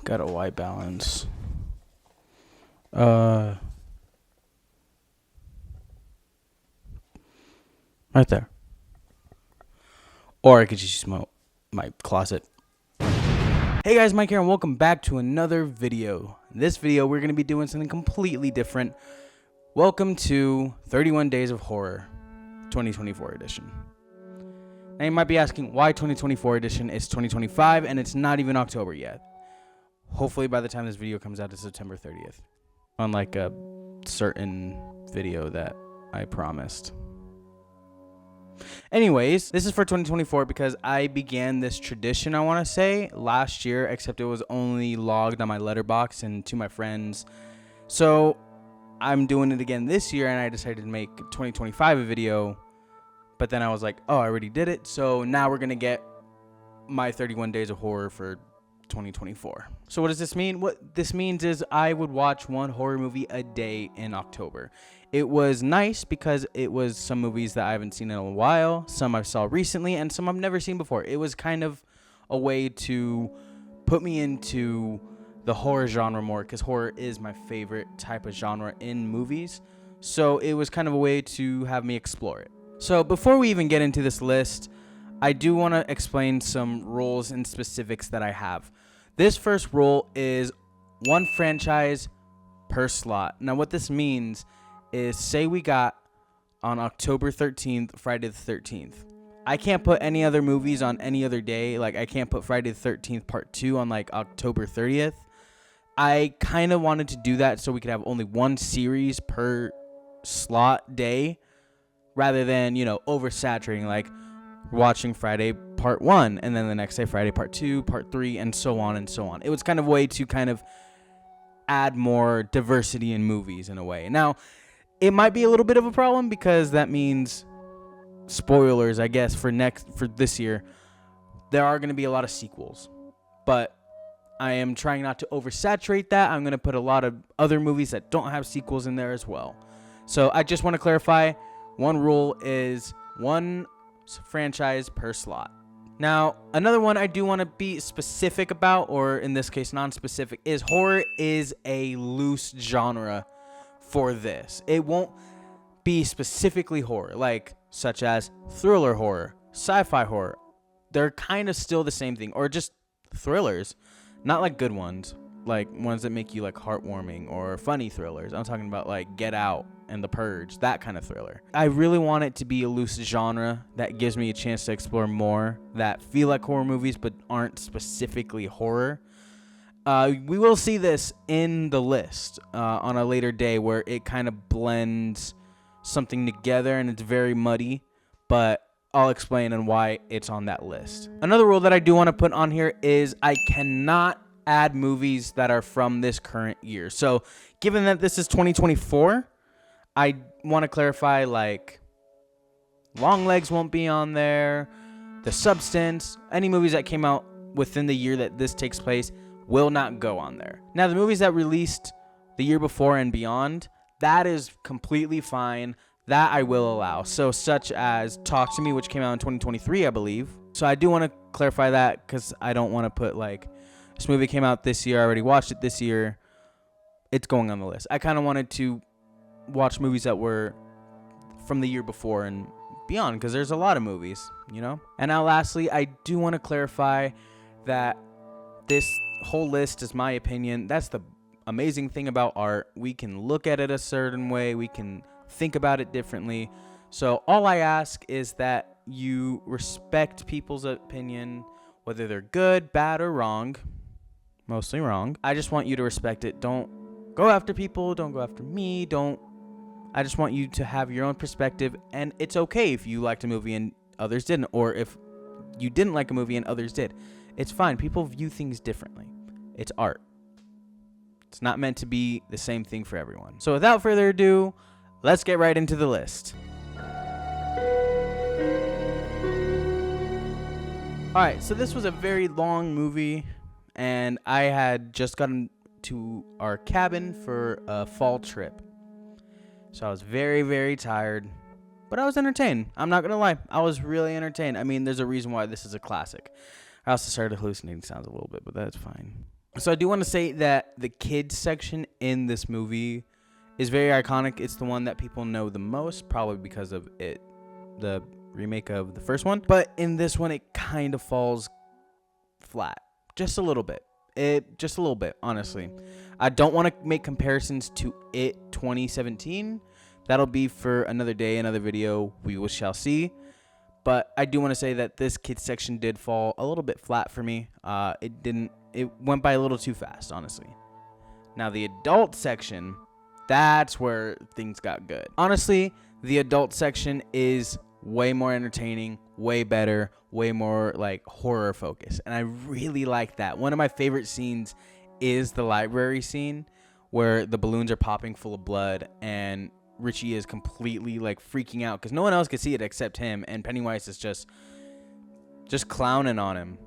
Got a white balance. Right there. Or I could just use my closet. Hey guys, Mike here, and welcome back to another video. In this video, we're going to be doing something completely different. Welcome to 31 Days of Horror 2024 edition. Now you might be asking why 2024 edition is 2025 and it's not even October yet. Hopefully by the time this video comes out, it's September 30th. Unlike a certain video that I promised. Anyways, this is for 2024 because I began this tradition, I want to say, last year, except it was only logged on my letterbox and to my friends. So I'm doing it again this year, and I decided to make 2025 a video, but then I was like, oh, I already did it. So now we're going to get my 31 Days of Horror for 2024. So what does this mean? What this means is I would watch one horror movie a day in October. It was nice because it was some movies that I haven't seen in a while, some I saw recently, and some I've never seen before. It was kind of a way to put me into the horror genre more, because horror is my favorite type of genre in movies. So it was kind of a way to have me explore it. So before we even get into this list, I do want to explain some rules and specifics that I have. This first rule is one franchise per slot. Now what this means is, say we got on October 13th, Friday the 13th. I can't put any other movies on any other day. Like I can't put Friday the 13th part 2 on like October 30th. I kind of wanted to do that so we could have only one series per slot day rather than, oversaturating, like watching Friday part 1 and then the next day Friday part 2, part 3, and so on and so on. It was kind of a way to kind of add more diversity in movies in a way. Now, it might be a little bit of a problem because that means, spoilers, I guess, for this year, there are going to be a lot of sequels. But I am trying not to oversaturate that. I'm going to put a lot of other movies that don't have sequels in there as well. So I just want to clarify, one rule is one franchise per slot. Now, another one I do want to be specific about, or in this case non-specific, is horror is a loose genre for this. It won't be specifically horror, like such as thriller horror, sci-fi horror. They're kind of still the same thing, or just thrillers, not like good ones, like ones that make you like heartwarming or funny thrillers. I'm talking about like Get Out and The Purge, that kind of thriller. I really want it to be a loose genre that gives me a chance to explore more that feel like horror movies but aren't specifically horror. We will see this in the list on a later day where it kind of blends something together and it's very muddy, but I'll explain and why it's on that list. Another rule that I do want to put on here is I cannot add movies that are from this current year. So given that this is 2024, I want to clarify, like, Longlegs won't be on there. The Substance, any movies that came out within the year that this takes place will not go on there. Now, the movies that released the year before and beyond, that is completely fine. That I will allow. So such as Talk to Me, which came out in 2023, I believe. So I do want to clarify that because I don't want to put like, this movie came out this year, I already watched it this year, it's going on the list. I kind of wanted to watch movies that were from the year before and beyond, because there's a lot of movies, And now lastly, I do want to clarify that this whole list is my opinion. That's the amazing thing about art. We can look at it a certain way. We can think about it differently. So all I ask is that you respect people's opinion, whether they're good, bad, or wrong. Mostly wrong. I just want you to respect it. Don't go after people. Don't go after me. I just want you to have your own perspective, and it's okay if you liked a movie and others didn't, or if you didn't like a movie and others did. It's fine. People view things differently. It's art. It's not meant to be the same thing for everyone. So without further ado, let's get right into the list. Alright, so this was a very long movie, and I had just gotten to our cabin for a fall trip. So I was very, very tired, but I was entertained. I'm not going to lie. I was really entertained. I mean, there's a reason why this is a classic. I also started hallucinating sounds a little bit, but that's fine. So I do want to say that the kids section in this movie is very iconic. It's the one that people know the most, probably because of it, the remake of the first one. But in this one, it kind of falls flat, just a little bit. Just a little bit, honestly. I don't want to make comparisons to It 2017. That'll be for another day, another video. We shall see. But I do want to say that this kids section did fall a little bit flat for me. It went by a little too fast, honestly. Now the adult section, that's where things got good. Honestly, the adult section is way more entertaining, way better, way more like horror focused. And I really like that. One of my favorite scenes is the library scene where the balloons are popping full of blood and Richie is completely like freaking out because no one else can see it except him, and Pennywise is just clowning on him.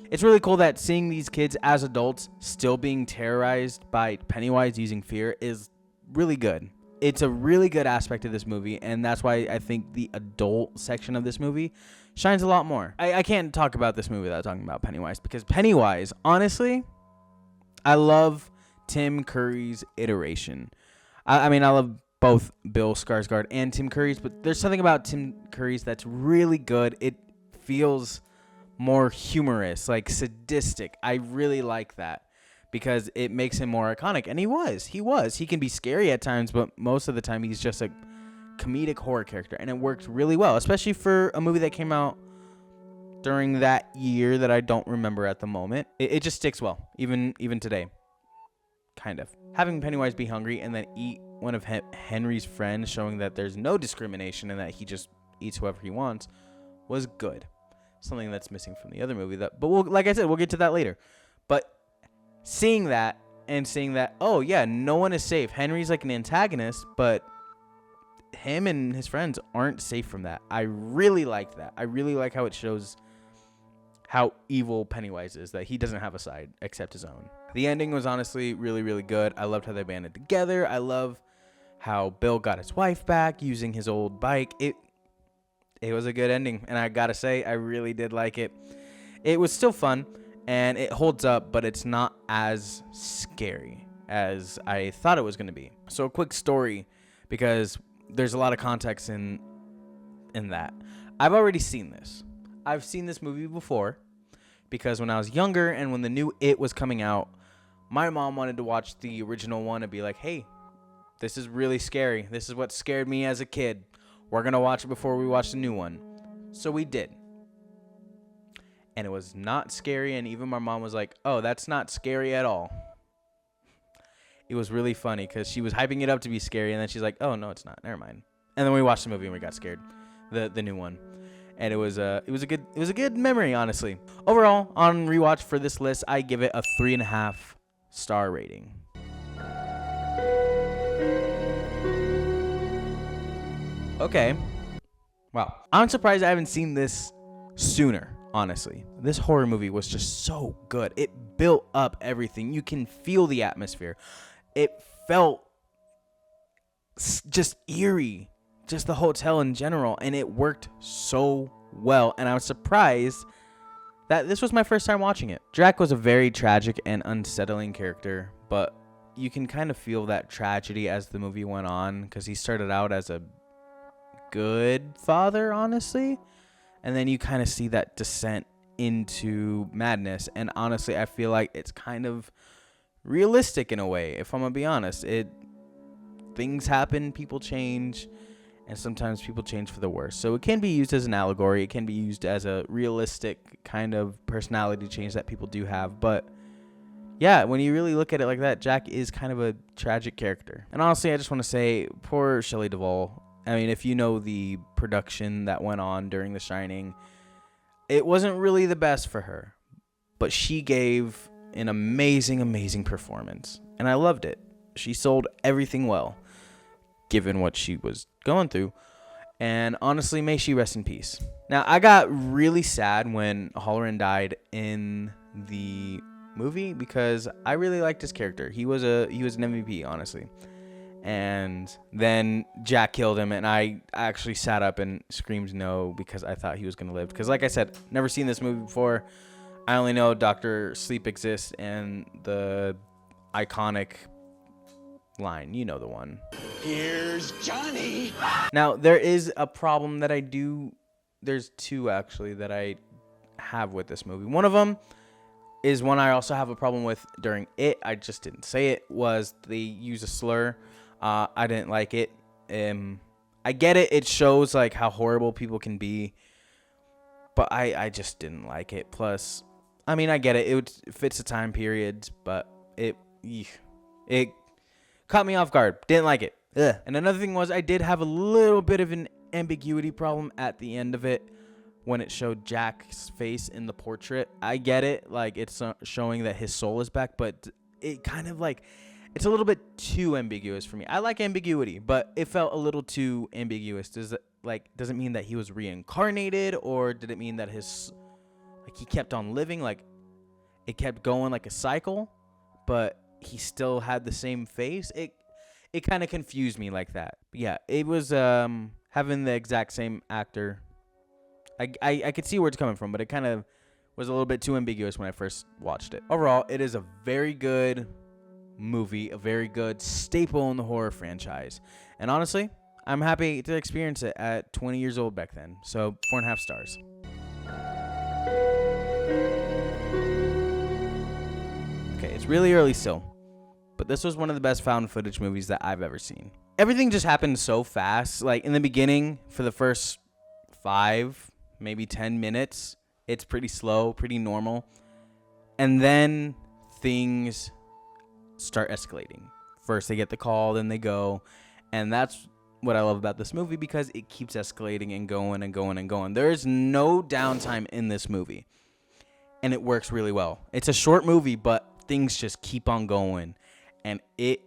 It's really cool that seeing these kids as adults still being terrorized by Pennywise using fear is really good. It's a really good aspect of this movie, and that's why I think the adult section of this movie shines a lot more. I can't talk about this movie without talking about Pennywise, because Pennywise, honestly, I love Tim Curry's iteration. I mean, I love both Bill Skarsgård and Tim Curry's, but there's something about Tim Curry's that's really good. It feels more humorous, like sadistic. I really like that because it makes him more iconic. And he can be scary at times, but most of the time he's just a comedic horror character, and it worked really well, especially for a movie that came out during that year that I don't remember at the moment. It just sticks well, even today. Kind of. Having Pennywise be hungry and then eat one of Henry's friends, showing that there's no discrimination and that he just eats whoever he wants, was good. Something that's missing from the other movie. Like I said, we'll get to that later. But seeing that, oh yeah, no one is safe. Henry's like an antagonist, but him and his friends aren't safe from that. I really like that. I really like how it shows how evil Pennywise is, that he doesn't have a side except his own. The ending was honestly really, really good. I loved how they banded together. I love how Bill got his wife back using his old bike. It was a good ending, and I gotta say, I really did like it. It was still fun, and it holds up, but it's not as scary as I thought it was going to be. So a quick story, because there's a lot of context in that. I've already seen this. I've seen this movie before, because when I was younger and when the new It was coming out, my mom wanted to watch the original one and be like, hey, this is really scary. This is what scared me as a kid. We're going to watch it before we watch the new one. So we did. And it was not scary, and even my mom was like, oh, that's not scary at all. It was really funny because she was hyping it up to be scary, and then she's like, oh, no, it's not. Never mind. And then we watched the movie and we got scared. The new one. And it was a good memory, honestly. Overall, on rewatch for this list, I give it a 3.5 star rating. Okay. Wow. I'm surprised I haven't seen this sooner, honestly. This horror movie was just so good. It built up everything. You can feel the atmosphere. It felt just eerie. Just the hotel in general, and it worked so well, and I was surprised that this was my first time watching it. Drac was a very tragic and unsettling character, but you can kind of feel that tragedy as the movie went on, because he started out as a good father, honestly, and then you kind of see that descent into madness, and honestly, I feel like it's kind of realistic in a way, if I'm gonna be honest. Things happen, people change, and sometimes people change for the worse. So it can be used as an allegory. It can be used as a realistic kind of personality change that people do have. But yeah, when you really look at it like that, Jack is kind of a tragic character. And honestly, I just want to say, poor Shelley Duvall. I mean, if you know the production that went on during The Shining, it wasn't really the best for her. But she gave an amazing, amazing performance. And I loved it. She sold everything well, given what she was going through. And honestly, may she rest in peace. Now, I got really sad when Halloran died in the movie because I really liked his character. He was an MVP, honestly. And then Jack killed him, and I actually sat up and screamed no because I thought he was going to live. Because like I said, never seen this movie before. I only know Dr. Sleep exists and the iconic line. You know the one. Here's Johnny. Now, there is a problem that I do. There's two, actually, that I have with this movie. One of them is one I also have a problem with during it. I just didn't say it. Was they use a slur. I didn't like it. I get it. It shows like how horrible people can be. But I just didn't like it. Plus, I mean, I get it. It fits the time period, but it caught me off guard. Didn't like it. Ugh. And another thing was I did have a little bit of an ambiguity problem at the end of it when it showed Jack's face in the portrait. I get it. Like, it's showing that his soul is back, but it kind of like, it's a little bit too ambiguous for me. I like ambiguity, but it felt a little too ambiguous. Does it mean that he was reincarnated, or did it mean that he kept on living, like it kept going like a cycle, but he still had the same face? It kind of confused me like that. But yeah, it was having the exact same actor. I could see where it's coming from, but it kind of was a little bit too ambiguous when I first watched it. Overall, it is a very good movie, a very good staple in the horror franchise. And honestly, I'm happy to experience it at 20 years old back then. So 4.5 stars. Okay, it's really early still, but this was one of the best found footage movies that I've ever seen. Everything just happened so fast. Like, in the beginning, for the first 5, maybe 10 minutes, it's pretty slow, pretty normal. And then things start escalating. First they get the call, then they go. And that's what I love about this movie, because it keeps escalating and going and going and going. There is no downtime in this movie, and it works really well. It's a short movie, but things just keep on going, and it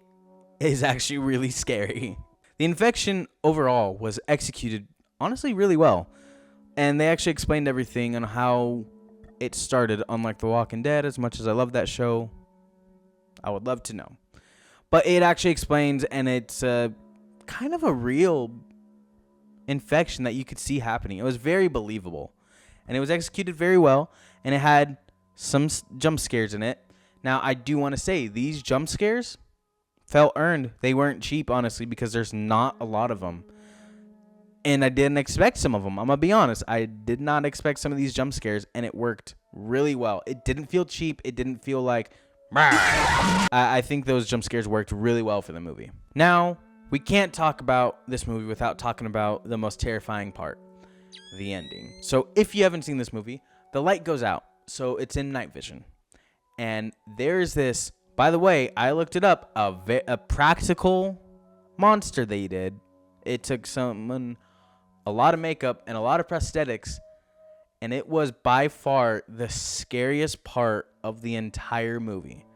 is actually really scary. The infection overall was executed honestly really well, and they actually explained everything on how it started. Unlike The Walking Dead, as much as I love that show, I would love to know, but it actually explains, and it's kind of a real infection that you could see happening. It was very believable, and it was executed very well, and it had some jump scares in it. Now, I do want to say these jump scares felt earned. They weren't cheap, honestly, because there's not a lot of them, and I didn't expect some of them. I'm gonna be honest, I did not expect some of these jump scares, and it worked really well. It didn't feel cheap. It didn't feel like I think those jump scares worked really well for the movie. Now, we can't talk about this movie without talking about the most terrifying part, the ending. So if you haven't seen this movie, the light goes out. So it's in night vision. And there's this, by the way, I looked it up, a practical monster they did. It took a lot of makeup and a lot of prosthetics, and it was by far the scariest part of the entire movie.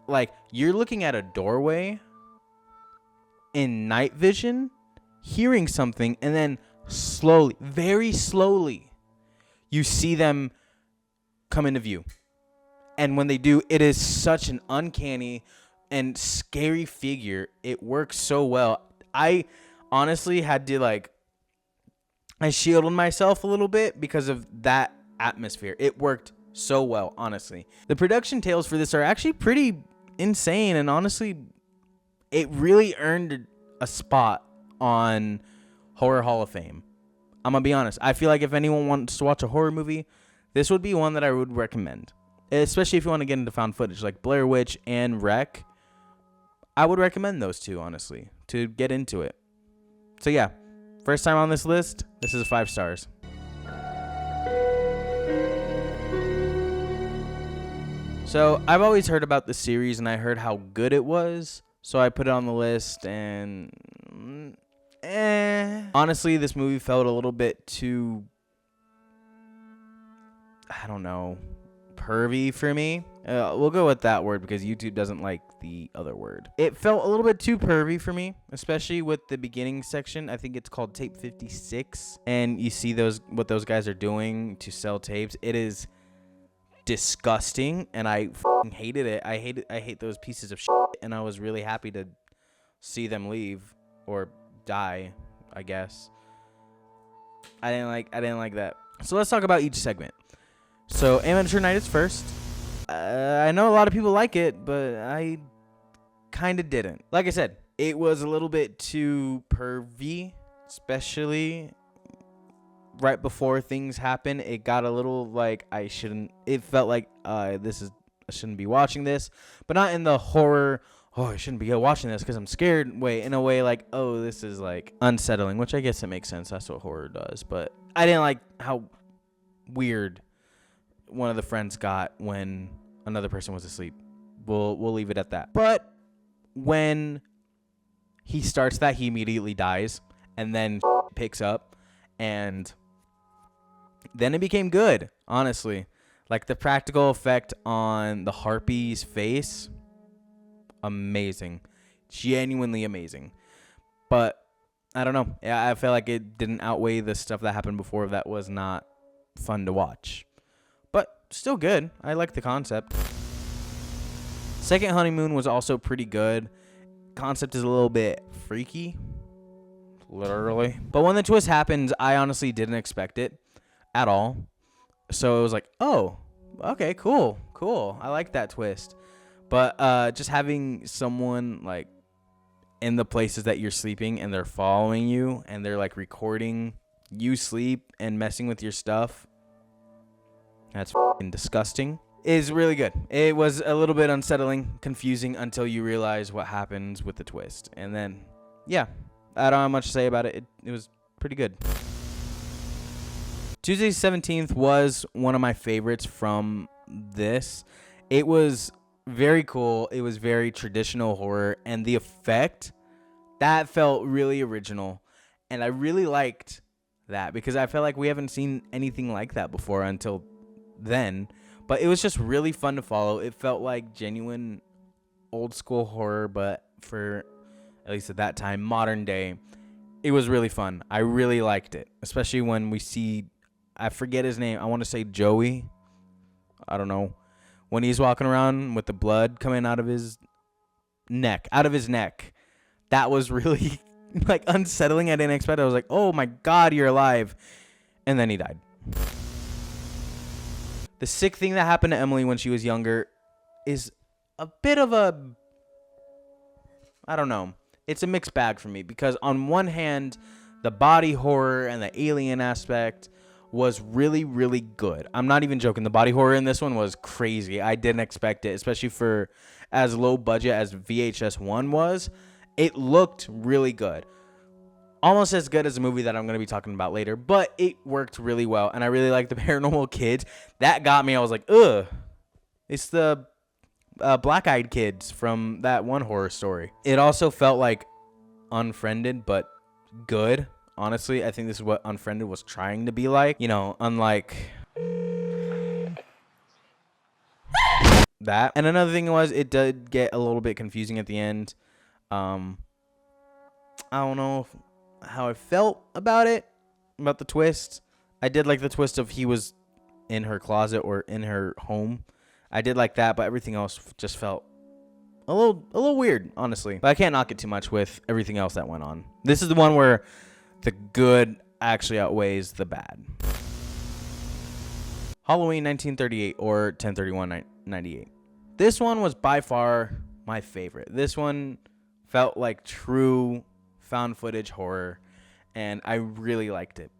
Like, you're looking at a doorway in night vision, hearing something, and then slowly, very slowly, you see them come into view. And when they do, it is such an uncanny and scary figure. It works so well. I honestly had to, I shielded myself a little bit because of that atmosphere. It worked so well, honestly. The production tales for this are actually pretty insane, and honestly, it really earned a spot on Horror Hall of Fame. I'm gonna be honest. I feel like if anyone wants to watch a horror movie, this would be one that I would recommend. Especially if you want to get into found footage, like Blair Witch and Wreck. I would recommend those two, honestly, to get into it. So yeah, first time on this list, this is 5 stars. So I've always heard about the series, and I heard how good it was, so I put it on the list, and honestly, this movie felt a little bit too, I don't know, pervy for me. We'll go with that word because YouTube doesn't like the other word. It felt a little bit too pervy for me, especially with the beginning section. I think it's called tape 56, and you see what those guys are doing to sell tapes. It is disgusting, and I hated it. I hate those pieces of shit, and I was really happy to see them leave or die, I guess. I didn't like that. So let's talk about each segment. So Amateur Night is first. I know a lot of people like it, but I kind of didn't. Like I said, it was a little bit too pervy, especially right before things happen. It got a little like it felt like I shouldn't be watching this, but not in the horror, oh, I shouldn't be watching this because I'm scared way, in a way like, oh, this is like unsettling, which I guess it makes sense. That's what horror does. But I didn't like how weird one of the friends got when another person was asleep. We'll leave it at that. But when he starts that, he immediately dies, and then picks up, and then it became good, honestly. Like the practical effect on the harpy's face, amazing. Genuinely amazing. But I don't know. I feel like it didn't outweigh the stuff that happened before that was not fun to watch. But still good. I like the concept. Second Honeymoon was also pretty good. Concept is a little bit freaky. Literally. But when the twist happens, I honestly didn't expect it at all. So it was like, oh, okay, cool. I like that twist. But just having someone like in the places that you're sleeping and they're following you and they're like recording you sleep and messing with your stuff, that's f***ing disgusting, is really good. It was a little bit unsettling, confusing until you realize what happens with the twist. And then, yeah, I don't have much to say about it. It was pretty good. Tuesday 17th was one of my favorites from this. It was very cool. It was very traditional horror, and the effect, that felt really original. And I really liked that because I felt like we haven't seen anything like that before until then. But it was just really fun to follow. It felt like genuine old school horror, but for, at least at that time, modern day. It was really fun. I really liked it, especially when we see, I forget his name. I want to say Joey. I don't know. When he's walking around with the blood coming out of his neck. That was really like unsettling. I didn't expect it. I was like, oh my God, you're alive. And then he died. The sick thing that happened to Emily when she was younger is a bit of a, I don't know. It's a mixed bag for me because on one hand, the body horror and the alien aspect was really, really good. I'm not even joking. The body horror in this one was crazy. I didn't expect it, especially for as low budget as VHS 1 was. It looked really good. Almost as good as a movie that I'm going to be talking about later, but it worked really well. And I really like the Paranormal Kids. That got me. I was like, ugh. It's the black-eyed kids from that one horror story. It also felt like Unfriended, but good. Honestly, I think this is what Unfriended was trying to be like. You know, unlike that. And another thing was, it did get a little bit confusing at the end. I don't know how I felt about it, about the twist. I did like the twist of he was in her closet or in her home. I did like that, but everything else just felt a little weird, honestly. But I can't knock it too much with everything else that went on. This is the one where the good actually outweighs the bad. Halloween 1938 or 10/31/98. This one was by far my favorite. This one felt like true found footage horror, and I really liked it.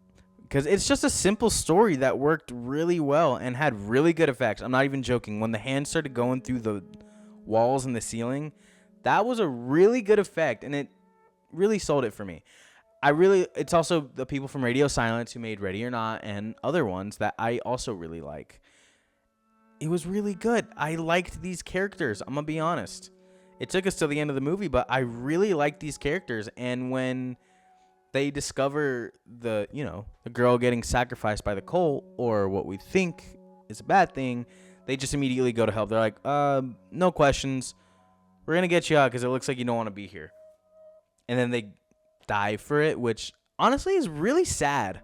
Because it's just a simple story that worked really well and had really good effects. I'm not even joking. When the hands started going through the walls and the ceiling, that was a really good effect, and it really sold it for me. It's also the people from Radio Silence who made Ready or Not and other ones that I also really like. It was really good. I liked these characters. I'm going to be honest. It took us to the end of the movie, but I really liked these characters. And when they discover the girl getting sacrificed by the cult, or what we think is a bad thing, they just immediately go to help. They're like, no questions. We're going to get you out because it looks like you don't want to be here. And then they die for it, which honestly is really sad.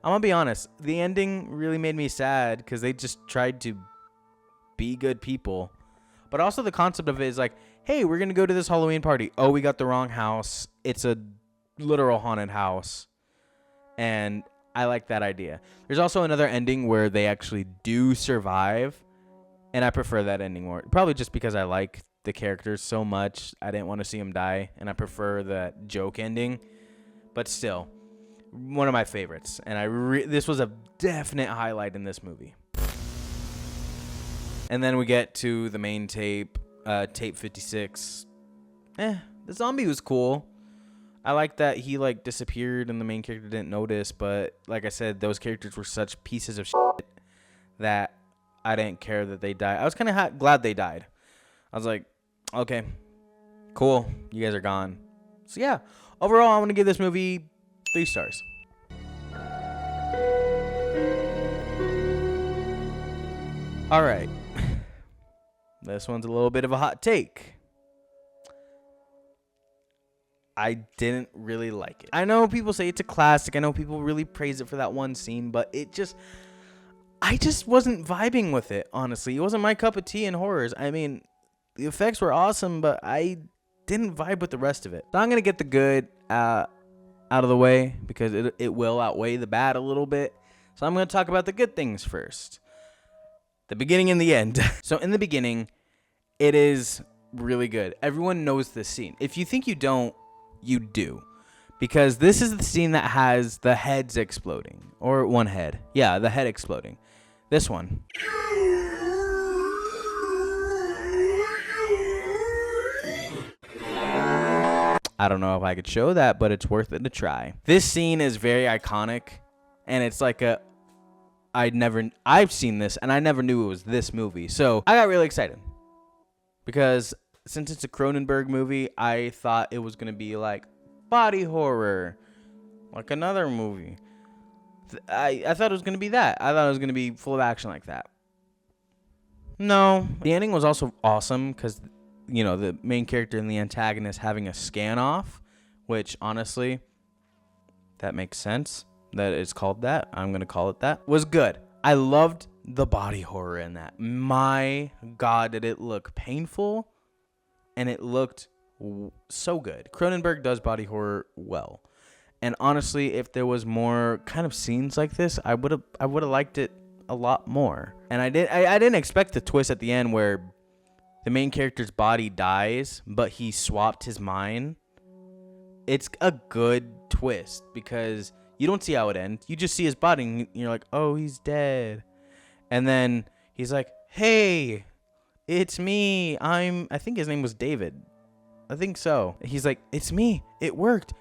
I'm going to be honest. The ending really made me sad because they just tried to be good people. But also the concept of it is like, hey, we're going to go to this Halloween party. Oh, we got the wrong house. It's a literal haunted house. And I like that idea. There's also another ending where they actually do survive, and I prefer that ending more. Probably just because I like the characters so much. I didn't want to see them die, and I prefer that joke ending. But still, one of my favorites. And this was a definite highlight in this movie. And then we get to the main tape, tape 56. The zombie was cool. I like that he like disappeared and the main character didn't notice, but like I said, those characters were such pieces of shit that I didn't care that they died. I was kind of glad they died. I was like, okay, cool, you guys are gone. So yeah, overall, I'm gonna give this movie 3 stars. All right, this one's a little bit of a hot take. I didn't really like it. I know people say it's a classic. I know people really praise it for that one scene, but I just wasn't vibing with it, honestly. It wasn't my cup of tea in horrors. I mean, the effects were awesome, but I didn't vibe with the rest of it. So I'm going to get the good out of the way because it will outweigh the bad a little bit. So I'm going to talk about the good things first. The beginning and the end. So in the beginning, it is really good. Everyone knows this scene. If you think you don't, you do, because this is the scene that has the heads exploding, or one head. Yeah, the head exploding. This one. I don't know if I could show that, but it's worth it to try. This scene is very iconic, and it's like I've seen this, and I never knew it was this movie. So I got really excited because since it's a Cronenberg movie, I thought it was going to be like body horror, like another movie. I thought it was going to be that. I thought it was going to be full of action like that. No. The ending was also awesome because, you know, the main character and the antagonist having a scan off, which honestly, that makes sense that it's called that. I'm going to call it that. Was good. I loved the body horror in that. My God, did it look painful. And it looked so good. Cronenberg does body horror well. And honestly, if there was more kind of scenes like this, I would have liked it a lot more. And I didn't expect the twist at the end where the main character's body dies, but he swapped his mind. It's a good twist because you don't see how it ends. You just see his body and you're like, "Oh, he's dead." And then he's like, "Hey, it's me. I think his name was David. I think so." He's like, "It's me. It worked.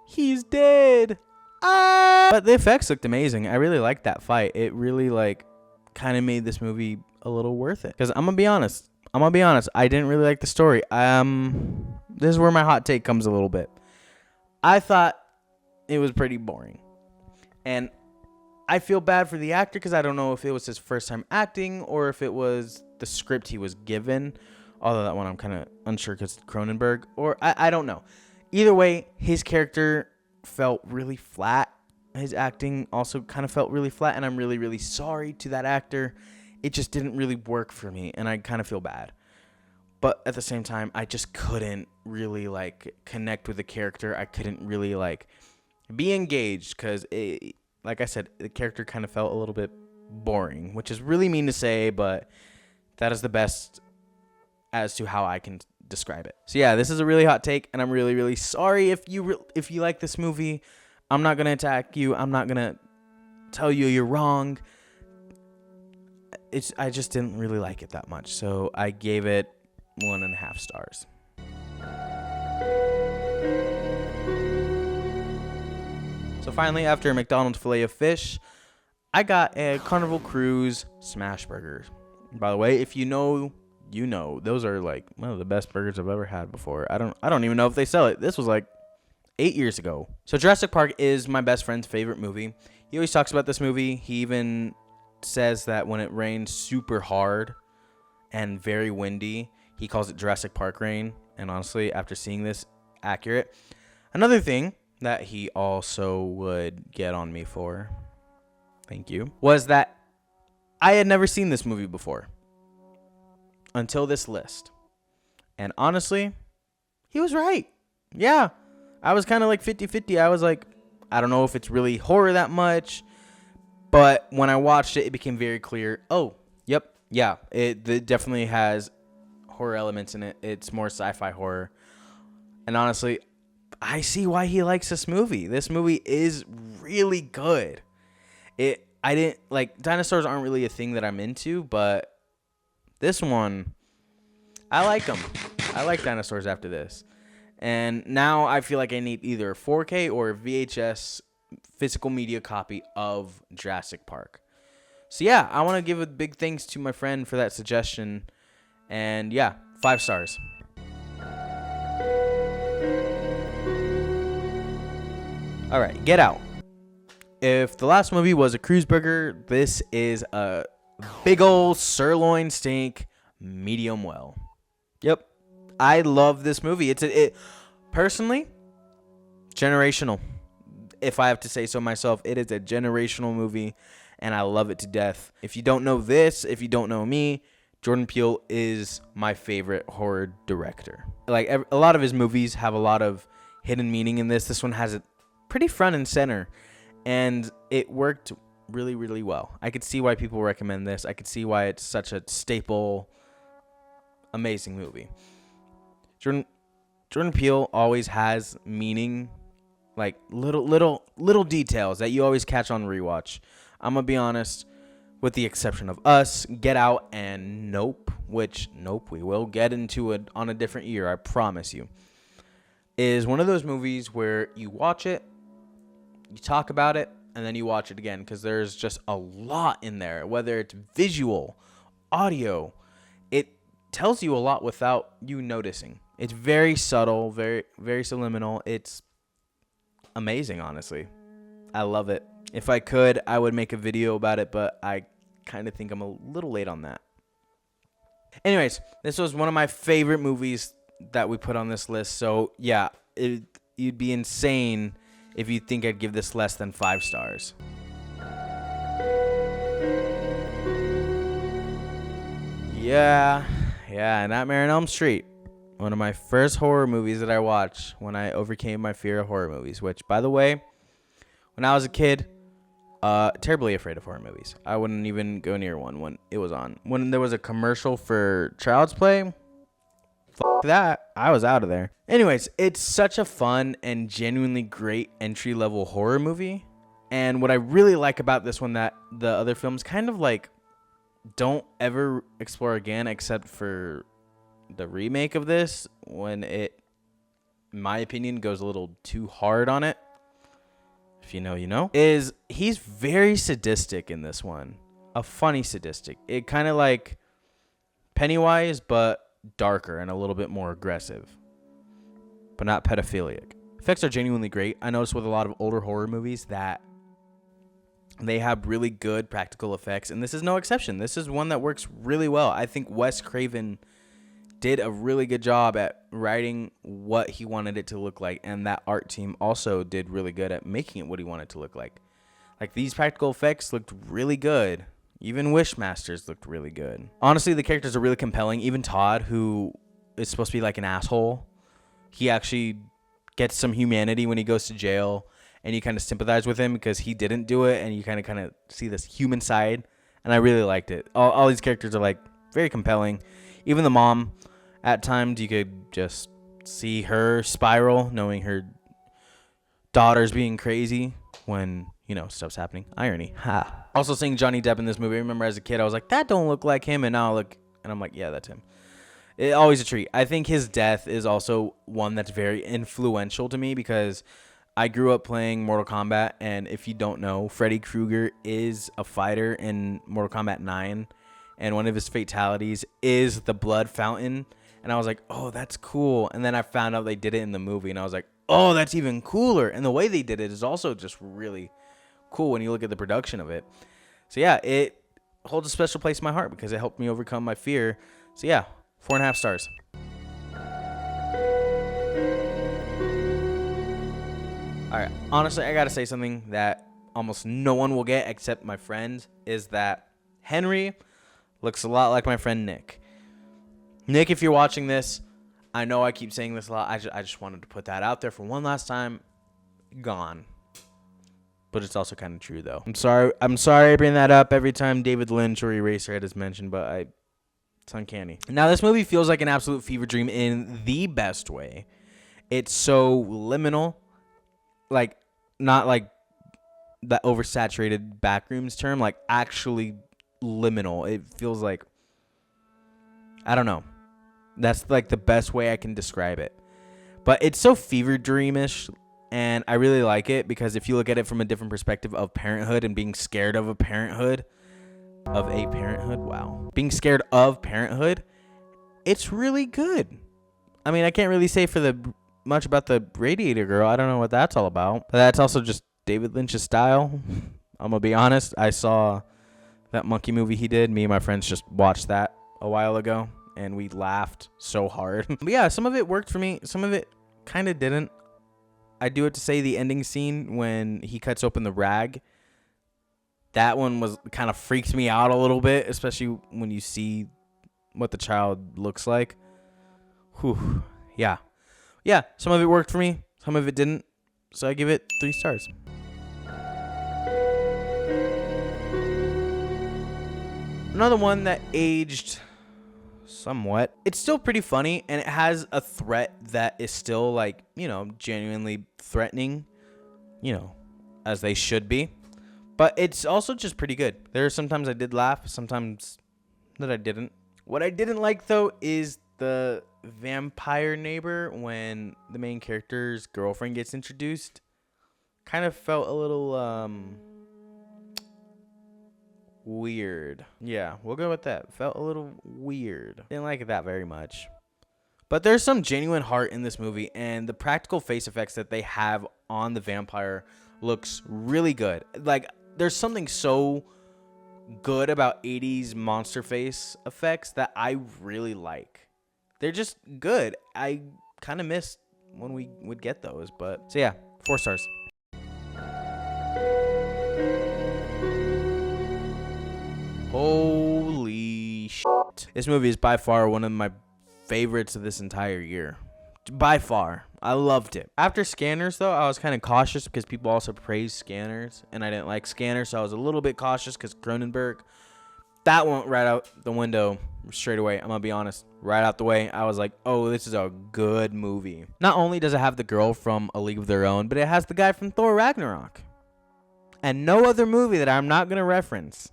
He's dead." But the effects looked amazing. I really liked that fight. It really like kind of made this movie a little worth it. Because I'm gonna be honest. I didn't really like the story. This is where my hot take comes a little bit. I thought it was pretty boring. And I feel bad for the actor because I don't know if it was his first time acting or if it was the script he was given. Although that one I'm kind of unsure because Cronenberg. Or I don't know. Either way, his character felt really flat. His acting also kind of felt really flat. And I'm really, really sorry to that actor. It just didn't really work for me. And I kind of feel bad. But at the same time, I just couldn't really like connect with the character. I couldn't really like be engaged because like I said, the character kind of felt a little bit boring, which is really mean to say, but that is the best as to how I can describe it. So yeah, this is a really hot take, and I'm really, really sorry if you like this movie. I'm not gonna attack you. I'm not gonna tell you you're wrong. I just didn't really like it that much, so I gave it 1.5 stars. So finally, after a McDonald's filet of fish, I got a Carnival Cruise smash burger. By the way, if you know, you know. Those are like one of the best burgers I've ever had before. I don't even know if they sell it. This was like 8 years ago. So Jurassic Park is my best friend's favorite movie. He always talks about this movie. He even says that when it rains super hard and very windy, he calls it Jurassic Park rain. And honestly, after seeing this, accurate. Another thing that he also would get on me for, thank you, was that I had never seen this movie before until this list. And honestly, he was right. Yeah, I was kind of like 50-50. I was like, I don't know if it's really horror that much, but when I watched it, it became very clear. Oh, yep, yeah, it definitely has horror elements in it. It's more sci-fi horror. And honestly, I see why he likes this movie. This movie is really good. I didn't like dinosaurs aren't really a thing that I'm into, but this one, I like them. I like dinosaurs after this. And now I feel like I need either a 4K or a VHS physical media copy of Jurassic Park. So yeah, I want to give a big thanks to my friend for that suggestion. And yeah, 5 stars. All right, Get Out. If the last movie was a cruise burger, this is a big old sirloin steak, medium well. Yep, I love this movie. It personally generational. If I have to say so myself, it is a generational movie, and I love it to death. If you don't know this, if you don't know me, Jordan Peele is my favorite horror director. Like a lot of his movies have a lot of hidden meaning in this. This one has it pretty front and center, and it worked really, really well. I could see why people recommend this. I could see why it's such a staple, amazing movie. Jordan Peele always has meaning, like little details that you always catch on rewatch. I'm gonna be honest, with the exception of Us, Get Out, and Nope, which Nope we will get into it on a different year, I promise you, is one of those movies where you watch it, you talk about it, and then you watch it again, because there's just a lot in there, whether it's visual, audio. It tells you a lot without you noticing. It's very subtle, very, very subliminal. It's amazing, honestly. I love it. If I could, I would make a video about it, but I kind of think I'm a little late on that. Anyways, this was one of my favorite movies that we put on this list. So, yeah, you'd be insane if you think I'd give this less than 5 stars. Yeah, Nightmare on Elm Street. One of my first horror movies that I watched when I overcame my fear of horror movies, which, by the way, when I was a kid, terribly afraid of horror movies. I wouldn't even go near one when it was on. When there was a commercial for Child's Play, that, I was out of there. Anyways, it's such a fun and genuinely great entry-level horror movie. And what I really like about this one that the other films kind of like don't ever explore again, except for the remake of this, when it, in my opinion, goes a little too hard on it. If you know, you know. Is he's very sadistic in this one. A funny sadistic. It kind of like Pennywise, but darker and a little bit more aggressive, but not pedophilic. Effects are genuinely great. I noticed with a lot of older horror movies that they have really good practical effects, and this is no exception. This is one that works really well. I think Wes Craven did a really good job at writing what he wanted it to look like, and that art team also did really good at making it what he wanted to look like. Like, these practical effects looked really good. Even Wishmasters looked really good. Honestly, the characters are really compelling. Even Todd, who is supposed to be like an asshole, he actually gets some humanity when he goes to jail, and you kind of sympathize with him because he didn't do it, and you kind of see this human side, and I really liked it. All these characters are like very compelling. Even the mom, at times you could just see her spiral, knowing her daughter's being crazy when, you know, stuff's happening. Irony. Ha. Also seeing Johnny Depp in this movie, I remember as a kid, I was like, that don't look like him, and now I look, and I'm like, yeah, that's him. Always a treat. I think his death is also one that's very influential to me because I grew up playing Mortal Kombat, and if you don't know, Freddy Krueger is a fighter in Mortal Kombat 9, and one of his fatalities is the blood fountain, and I was like, oh, that's cool. And then I found out they did it in the movie, and I was like, oh, that's even cooler. And the way they did it is also just really cool when you look at the production of it. So yeah, it holds a special place in my heart because it helped me overcome my fear. So yeah, 4.5 stars. All right, honestly, I gotta say something that almost no one will get except my friends, is that Henry looks a lot like my friend Nick. Nick, if you're watching this, I know I keep saying this a lot. I just wanted to put that out there for one last time. Gone. But it's also kind of true, though. I'm sorry I bring that up every time David Lynch or Eraserhead is mentioned, but it's uncanny. Now, this movie feels like an absolute fever dream in the best way. It's so liminal, like not like that oversaturated backrooms term, like actually liminal. It feels like, I don't know. That's like the best way I can describe it. But it's so fever dreamish, and I really like it because if you look at it from a different perspective of parenthood and being scared of being scared of parenthood, it's really good. I mean, I can't really say much about the Radiator Girl. I don't know what that's all about, but that's also just David Lynch's style. I'm gonna be honest. I saw that monkey movie he did. Me and my friends just watched that a while ago, and we laughed so hard. But yeah, some of it worked for me. Some of it kind of didn't. I do have to say the ending scene when he cuts open the rag, that one was kind of freaked me out a little bit, especially when you see what the child looks like. Whew. Yeah. Yeah, some of it worked for me. Some of it didn't. So I give it 3 stars. Another one that aged somewhat. It's still pretty funny, and it has a threat that is still, like, genuinely threatening, as they should be. But it's also just pretty good. There are sometimes I did laugh, sometimes that I didn't. What I didn't like, though, is the vampire neighbor when the main character's girlfriend gets introduced. Kind of felt a little, weird. Yeah, we'll go with that. Felt a little weird. Didn't like it that very much. But there's some genuine heart in this movie, and the practical face effects that they have on the vampire looks really good. Like, there's something so good about 80s monster face effects that I really like. They're just good. I kind of missed when we would get those, but so yeah, 4 stars. Holy shit. This movie is by far one of my favorites of this entire year. By far. I loved it. After Scanners, though, I was kind of cautious because people also praised Scanners, and I didn't like Scanners, so I was a little bit cautious because Cronenberg. That went right out the window straight away. I'm going to be honest. Right out the way, I was like, oh, this is a good movie. Not only does it have the girl from A League of Their Own, but it has the guy from Thor Ragnarok. And no other movie that I'm not going to reference.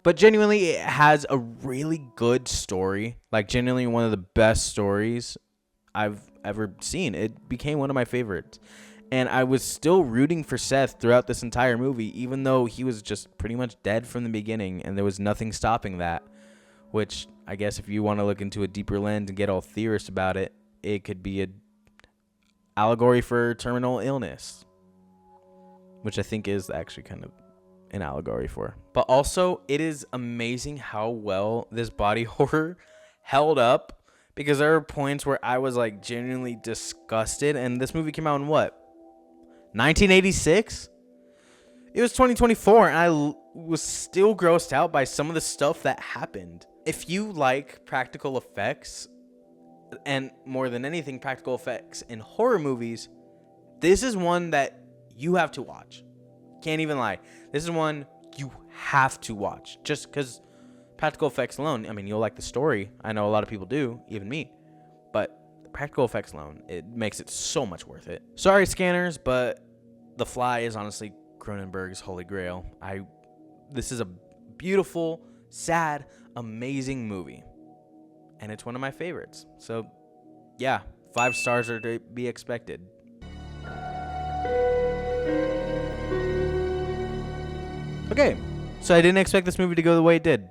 But genuinely, it has a really good story. Like, genuinely one of the best stories I've ever seen. It became one of my favorites. And I was still rooting for Seth throughout this entire movie, even though he was just pretty much dead from the beginning, and there was nothing stopping that. Which, I guess if you want to look into a deeper lens and get all theorist about it, it could be an allegory for terminal illness. Which I think is actually kind of an allegory for. But also, it is amazing how well this body horror held up. Because there are points where I was, like, genuinely disgusted. And this movie came out in what? 1986? It was 2024, and I was still grossed out by some of the stuff that happened. If you like practical effects, and more than anything, practical effects in horror movies, this is one that you have to watch. Can't even lie. This is one you have to watch. Just because practical effects alone, I mean, you'll like the story. I know a lot of people do, even me. But the practical effects alone, it makes it so much worth it. Sorry, Scanners, but The Fly is honestly Cronenberg's holy grail. This is a beautiful, sad, amazing movie. And it's one of my favorites. So, yeah, 5 stars are to be expected. Okay, so I didn't expect this movie to go the way it did,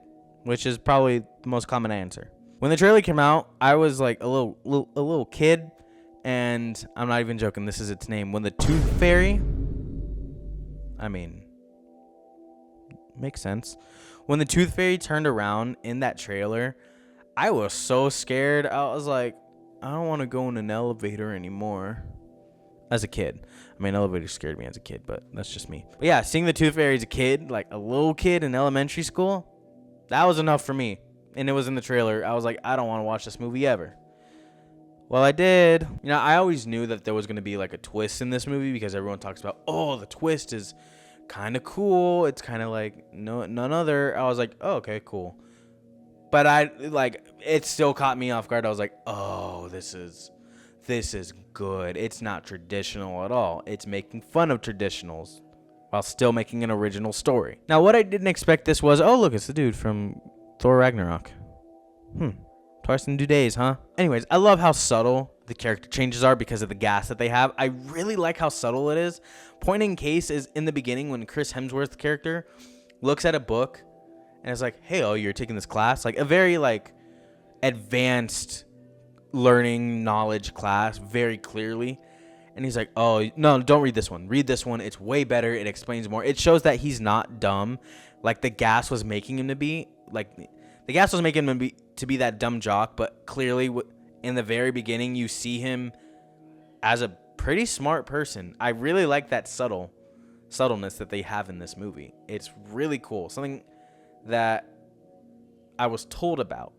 which is probably the most common answer. When the trailer came out, I was like a little kid, and I'm not even joking, this is its name. When the Tooth Fairy, I mean, makes sense. When the Tooth Fairy turned around in that trailer, I was so scared. I was like, I don't want to go in an elevator anymore. As a kid. I mean, elevators scared me as a kid, but that's just me. But yeah, seeing the Tooth Fairy as a kid, like a little kid in elementary school, that was enough for me. And it was in the trailer. I was like, I don't want to watch this movie ever. Well, I did. I always knew that there was going to be like a twist in this movie because everyone talks about, oh, the twist is kind of cool. It's kind of like none other. I was like, oh, okay, cool. But it still caught me off guard. I was like, oh, this is good. It's not traditional at all. It's making fun of traditionals while still making an original story. Now, what I didn't expect this was, oh, look, it's the dude from Thor Ragnarok. Twice in 2 days, huh? Anyways, I love how subtle the character changes are because of the gas that they have. I really like how subtle it is. Point in case is in the beginning when Chris Hemsworth's character looks at a book and it's like, hey, oh, you're taking this class? Like a very like advanced learning knowledge class, very clearly. And he's like, oh, no, don't read this one. Read this one. It's way better. It explains more. It shows that he's not dumb. Like the gas was making him to be. Like the gas was making him to be that dumb jock. But clearly in the very beginning, you see him as a pretty smart person. I really like that subtleness that they have in this movie. It's really cool. Something that I was told about.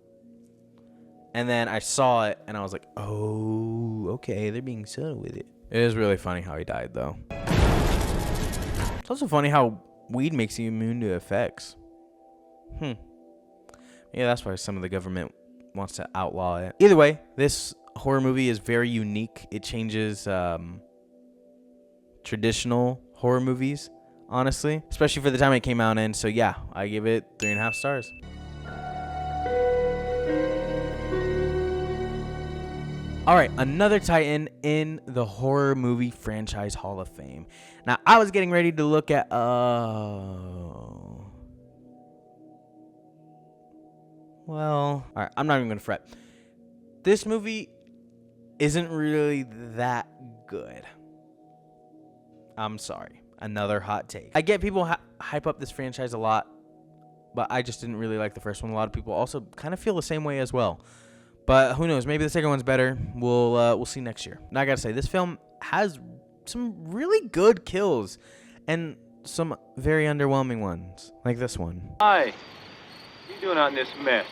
And then I saw it, and I was like, oh, okay, they're being subtle with it. It is really funny how he died, though. It's also funny how weed makes you immune to effects. Yeah, that's why some of the government wants to outlaw it. Either way, this horror movie is very unique. It changes traditional horror movies, honestly, especially for the time it came out in. So, yeah, I give it 3.5 stars. All right, another Titan in the horror movie franchise Hall of Fame. Now, I was getting ready to look at, well, all right, I'm not even going to fret. This movie isn't really that good. I'm sorry. Another hot take. I get people hype up this franchise a lot, but I just didn't really like the first one. A lot of people also kind of feel the same way as well. But who knows? Maybe the second one's better. We'll see next year. Now I gotta say, this film has some really good kills and some very underwhelming ones, like this one. Hi, what are you doing out in this mess?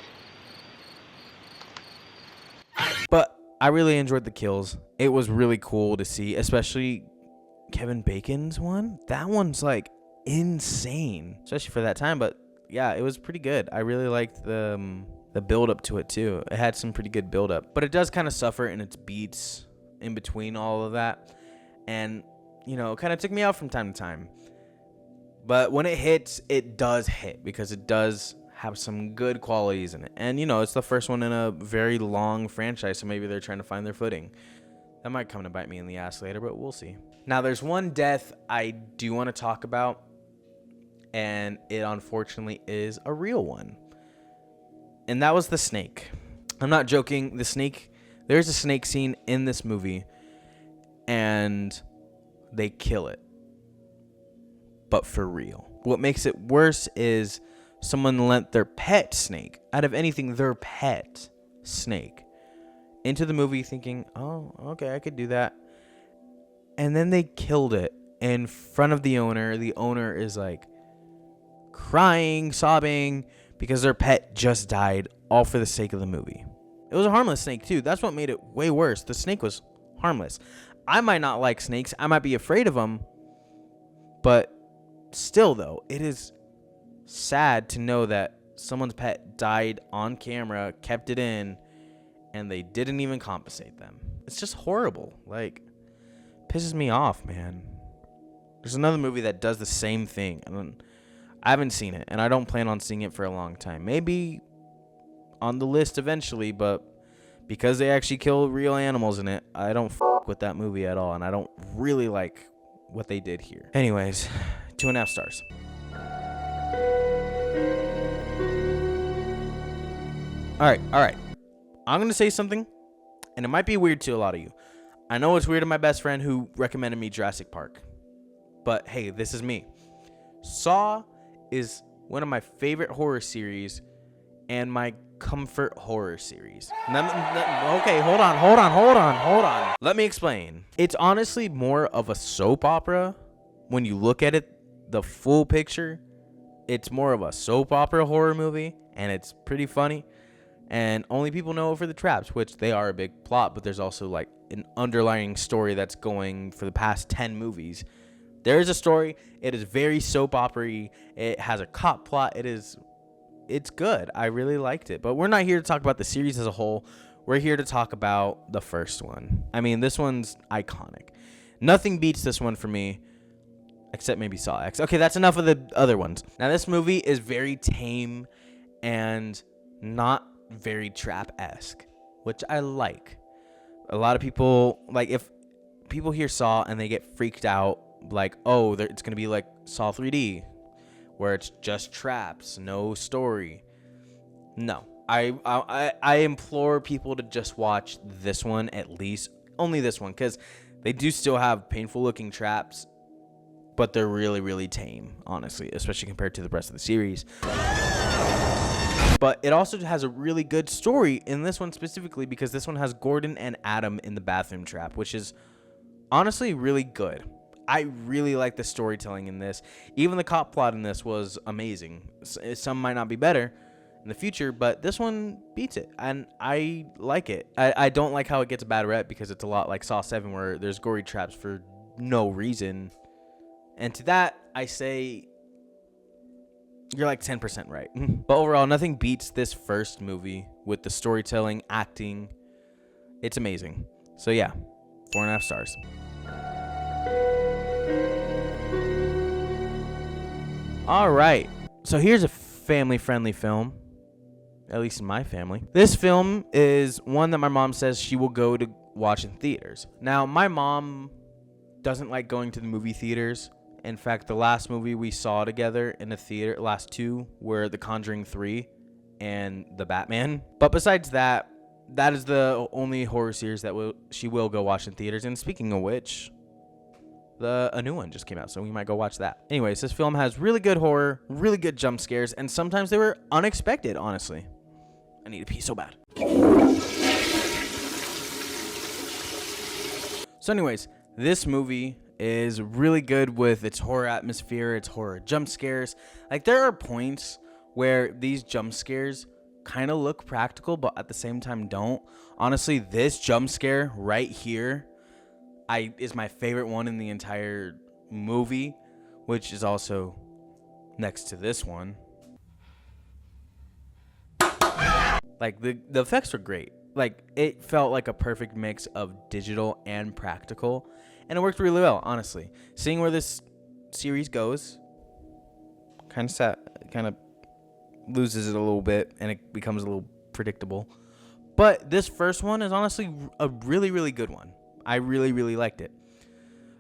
But I really enjoyed the kills. It was really cool to see, especially Kevin Bacon's one. That one's like insane, especially for that time. But yeah, it was pretty good. I really liked the build up to it too. It had some pretty good build up, but it does kind of suffer in its beats in between all of that. And, you know, it kind of took me out from time to time. But when it hits, it does hit because it does have some good qualities in it. And, you know, it's the first one in a very long franchise, so maybe they're trying to find their footing. That might come to bite me in the ass later, but we'll see. Now, there's one death I do want to talk about, and it unfortunately is a real one. And that was the snake. I'm not joking. The snake, there's a snake scene in this movie, and they kill it. But for real. What makes it worse is someone lent their pet snake, out of anything, their pet snake, into the movie thinking, oh, okay, I could do that. And then they killed it in front of the owner. The owner is like crying, sobbing, because their pet just died, all for the sake of the movie. It was a harmless snake, too. That's what made it way worse. The snake was harmless. I might not like snakes. I might be afraid of them. But still, though, it is sad to know that someone's pet died on camera, kept it in, and they didn't even compensate them. It's just horrible. Like, pisses me off, man. There's another movie that does the same thing. I haven't seen it, and I don't plan on seeing it for a long time. Maybe on the list eventually, but because they actually kill real animals in it, I don't f*** with that movie at all, and I don't really like what they did here. Anyways, 2.5 stars. All right. I'm going to say something, and it might be weird to a lot of you. I know it's weird to my best friend who recommended me Jurassic Park, but hey, this is me. Saw is one of my favorite horror series and my comfort horror series. Okay, hold on. Let me explain. It's honestly more of a soap opera. When you look at it, the full picture, it's more of a soap opera horror movie, and it's pretty funny. And only people know it for the traps, which they are a big plot, but there's also like an underlying story that's going for the past 10 movies There is a story. It is very soap opera-y. It has a cop plot. It's good. I really liked it. But we're not here to talk about the series as a whole. We're here to talk about the first one. I mean, this one's iconic. Nothing beats this one for me, except maybe Saw X. Okay, that's enough of the other ones. Now, this movie is very tame and not very trap-esque, which I like. A lot of people, like, if people hear Saw and they get freaked out, like, oh, it's going to be like Saw 3D, where it's just traps, no story. No. I implore people to just watch this one, at least. Only this one, because they do still have painful-looking traps, but they're really, really tame, honestly, especially compared to the rest of the series. But it also has a really good story in this one specifically, because this one has Gordon and Adam in the bathroom trap, which is honestly really good. I really like the storytelling in this. Even the cop plot in this was amazing. Some might not be better in the future, but this one beats it, and I like it. I don't like how it gets a bad rep, because it's a lot like Saw 7, where there's gory traps for no reason. And to that, I say you're like 10% right. But overall, nothing beats this first movie with the storytelling, acting. It's amazing. So yeah, 4.5 stars. All right. So here's a family-friendly film, at least in my family. This film is one that my mom says she will go to watch in theaters. Now, my mom doesn't like going to the movie theaters. In fact, the last movie we saw together in the theater, last two, were The Conjuring 3 and The Batman. But besides that, that is the only horror series that she will go watch in theaters. And speaking of which, a new one just came out, so we might go watch that. Anyways, this film has really good horror, really good jump scares, and sometimes they were unexpected, honestly. I need to pee so bad. So anyways, this movie is really good with its horror atmosphere, its horror jump scares. Like, there are points where these jump scares kind of look practical, but at the same time don't. Honestly, this jump scare right here is my favorite one in the entire movie, which is also next to this one. Like, the effects were great. Like, it felt like a perfect mix of digital and practical, and it worked really well, honestly. Seeing where this series goes, kind of loses it a little bit, and it becomes a little predictable. But this first one is honestly a really, really good one. I really, really liked it.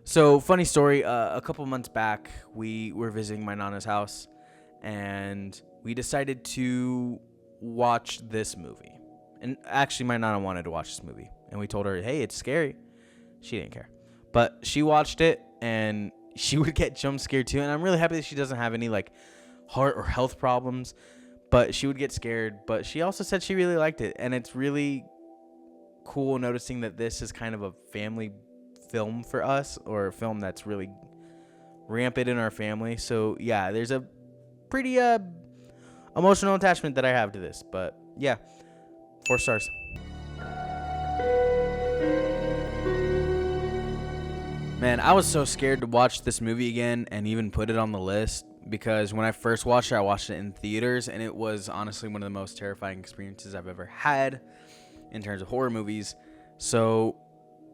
So, funny story, a couple months back, we were visiting my Nana's house, and we decided to watch this movie. And actually, my Nana wanted to watch this movie, and we told her, hey, it's scary. She didn't care. But she watched it, and she would get jump scared too, and I'm really happy that she doesn't have any, like, heart or health problems, but she would get scared. But she also said she really liked it, and it's really cool noticing that this is kind of a family film for us, or a film that's really rampant in our family. So yeah, there's a pretty emotional attachment that I have to this. But yeah, 4 stars. Man, I was so scared to watch this movie again and even put it on the list, because when I first watched it, I watched it in theaters, and it was honestly one of the most terrifying experiences I've ever had in terms of horror movies. So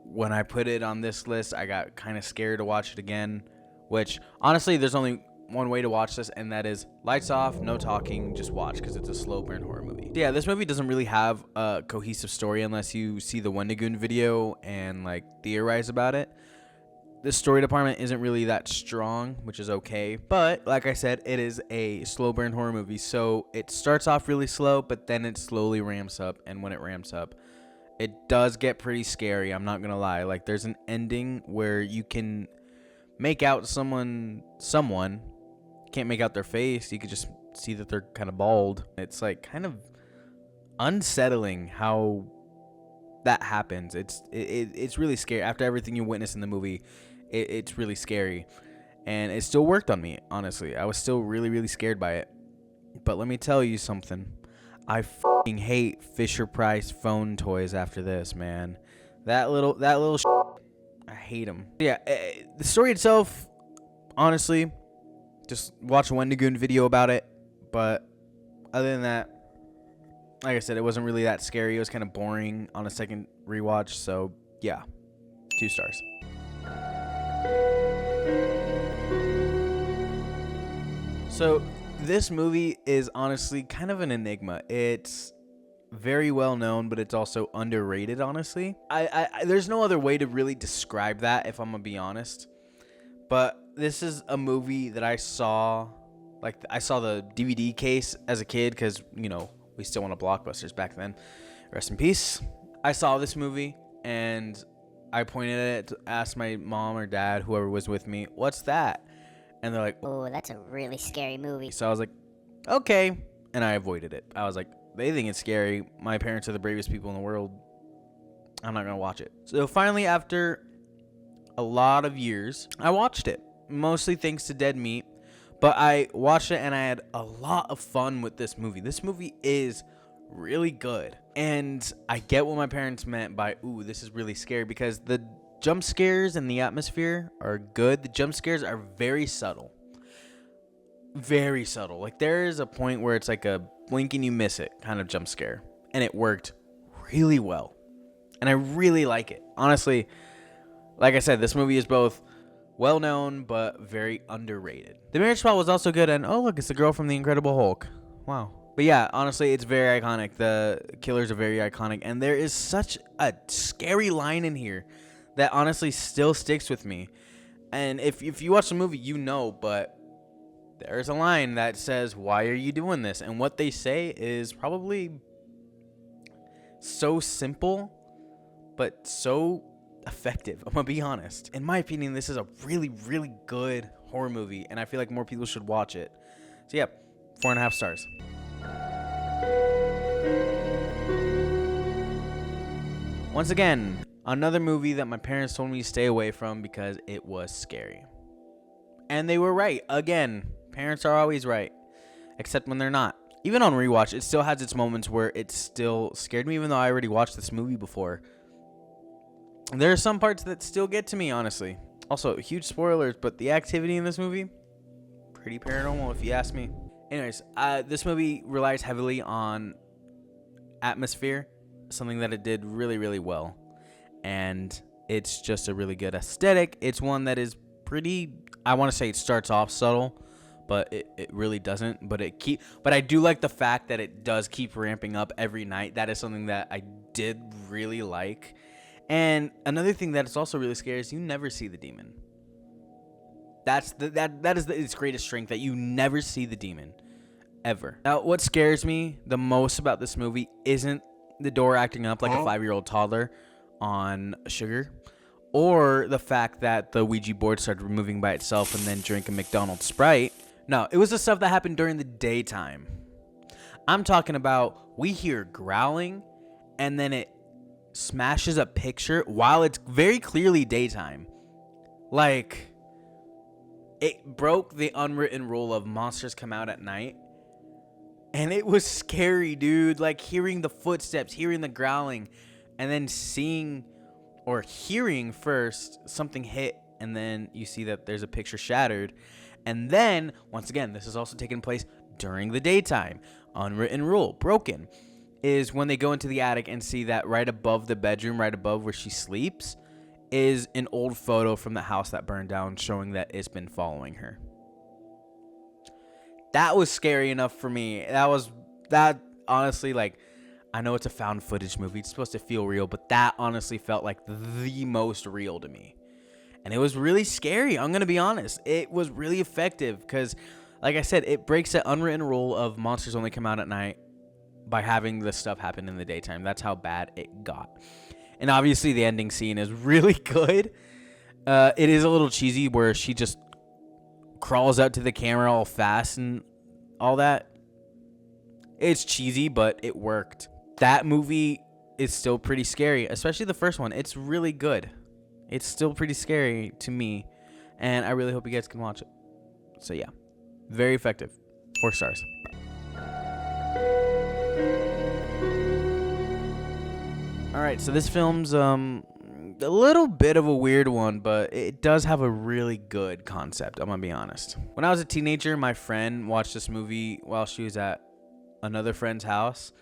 when I put it on this list, I got kind of scared to watch it again, which honestly, there's only one way to watch this, and that is lights off, no talking, just watch, because it's a slow burn horror movie. Yeah, this movie doesn't really have a cohesive story unless you see the Wendigoon video and like theorize about it. The story department isn't really that strong, which is okay. But like I said, it is a slow burn horror movie. So it starts off really slow, but then it slowly ramps up. And when it ramps up, it does get pretty scary. I'm not going to lie. Like, there's an ending where you can make out someone. Can't make out their face. You could just see that they're kind of bald. It's like kind of unsettling how that happens. It's really scary. After everything you witness in the movie, it's really scary, and it still worked on me. Honestly, I was still really, really scared by it. But let me tell you something. I fucking hate Fisher-Price phone toys after this, man. That little I hate them. Yeah, the story itself, honestly, just watch a Wendigoon video about it. But other than that, like I said, it wasn't really that scary. It was kind of boring on a second rewatch. So yeah, 2 stars. So this movie is honestly kind of an enigma. It's very well known, but it's also underrated, honestly. There's no other way to really describe that, if I'm gonna be honest. But this is a movie that I saw, like, I saw the DVD case as a kid because, you know, we still went to Blockbusters back then. Rest in peace. I saw this movie and I pointed at it, asked my mom or dad, whoever was with me, what's that? And they're like, oh, that's a really scary movie. so I was like, okay. And I avoided it. I was like, they think it's scary. My parents are the bravest people in the world. I'm not going to watch it. So finally, after a lot of years, I watched it. Mostly thanks to Dead Meat. But I watched it and I had a lot of fun with this movie. This movie is really good. And I get what my parents meant by, ooh, this is really scary, because the jump scares and the atmosphere are good. The jump scares are very subtle. Very subtle. Like, there is a point where it's like a blink and you miss it kind of jump scare. And it worked really well. And I really like it. Honestly, like I said, this movie is both well known but very underrated. The marriage spot was also good, and oh look, it's the girl from The Incredible Hulk. Wow. But yeah, honestly, it's very iconic. The killers are very iconic, and there is such a scary line in here that honestly still sticks with me. And if you watch the movie, you know, but there's a line that says, "Why are you doing this?" And what they say is probably so simple, but so effective. I'm gonna be honest. In my opinion, this is a really, really good horror movie, and I feel like more people should watch it. So yeah, 4.5 stars. Once again, another movie that my parents told me to stay away from because it was scary. And they were right. Again, parents are always right, except when they're not. Even on rewatch, it still has its moments where it still scared me, even though I already watched this movie before. There are some parts that still get to me, honestly. Also, huge spoilers, but the activity in this movie, pretty paranormal if you ask me. Anyways, this movie relies heavily on atmosphere, something that it did really, really well. And it's just a really good aesthetic. It's one that is pretty, I want to say it starts off subtle, but it really doesn't. But I do like the fact that it does keep ramping up every night. That is something that I did really like. And another thing that is also really scary is you never see the demon. That is its greatest strength, that you never see the demon ever. Now, what scares me the most about this movie isn't the door acting up like a 5-year-old toddler on sugar, or the fact that the Ouija board started moving by itself and then drank a McDonald's Sprite. No, it was the stuff that happened during the daytime. I'm talking about, we hear growling and then it smashes a picture while it's very clearly daytime. Like, it broke the unwritten rule of monsters come out at night. And it was scary, dude. Like, hearing the footsteps, hearing the growling, and then seeing or hearing first something hit, and then you see that there's a picture shattered. And then, once again, this is also taking place during the daytime. Unwritten rule, broken, is when they go into the attic and see that right above the bedroom, right above where she sleeps, is an old photo from the house that burned down showing that it's been following her. That was scary enough for me. That honestly, like, I know it's a found footage movie. It's supposed to feel real, but that honestly felt like the most real to me. And it was really scary. I'm going to be honest. It was really effective because, like I said, it breaks the unwritten rule of monsters only come out at night by having this stuff happen in the daytime. That's how bad it got. And obviously the ending scene is really good. It is a little cheesy where she just crawls out to the camera all fast and all that. It's cheesy, but it worked. That movie is still pretty scary, especially the first one. It's really good. It's still pretty scary to me, and I really hope you guys can watch it. So yeah, very effective. 4 stars. All right, so this film's A little bit of a weird one, but it does have a really good concept, I'm gonna be honest. When I was a teenager, my friend watched this movie while she was at another friend's house,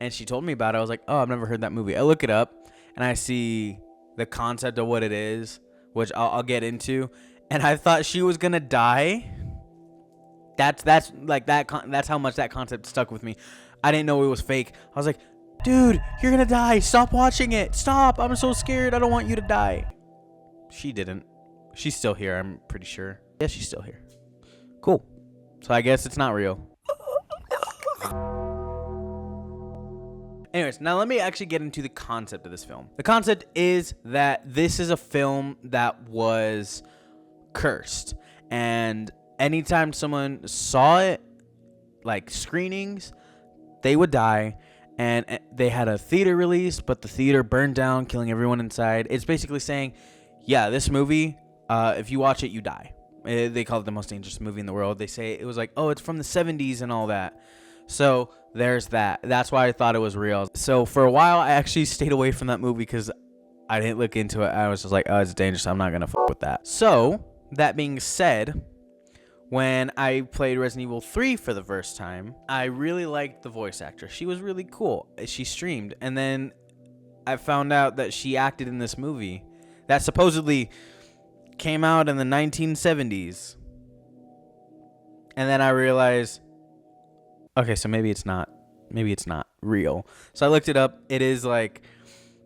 and she told me about it. I was like, oh, I've never heard that movie. I look it up, and I see the concept of what it is, which I'll get into, and I thought she was gonna die. That's how much that concept stuck with me. I didn't know it was fake. I was like, dude, you're gonna die. Stop watching it. Stop. I'm so scared. I don't want you to die. She didn't. She's still here, I'm pretty sure. Yeah, she's still here. Cool. So I guess it's not real. Anyways, now let me actually get into the concept of this film. The concept is that this is a film that was cursed. And anytime someone saw it, like screenings, they would die. And they had a theater release, but the theater burned down, killing everyone inside. It's basically saying, yeah, this movie, if you watch it, you die. They call it the most dangerous movie in the world. They say it was like, oh, it's from the 70s and all that. So there's that. That's why I thought it was real. So for a while, I actually stayed away from that movie because I didn't look into it. I was just like, oh, it's dangerous. I'm not going to fuck with that. So that being said, when I played Resident Evil 3 for the first time, I really liked the voice actress. She was really cool. She streamed. And then I found out that she acted in this movie that supposedly came out in the 1970s. And then I realized, okay, so maybe it's not real. So I looked it up. It is like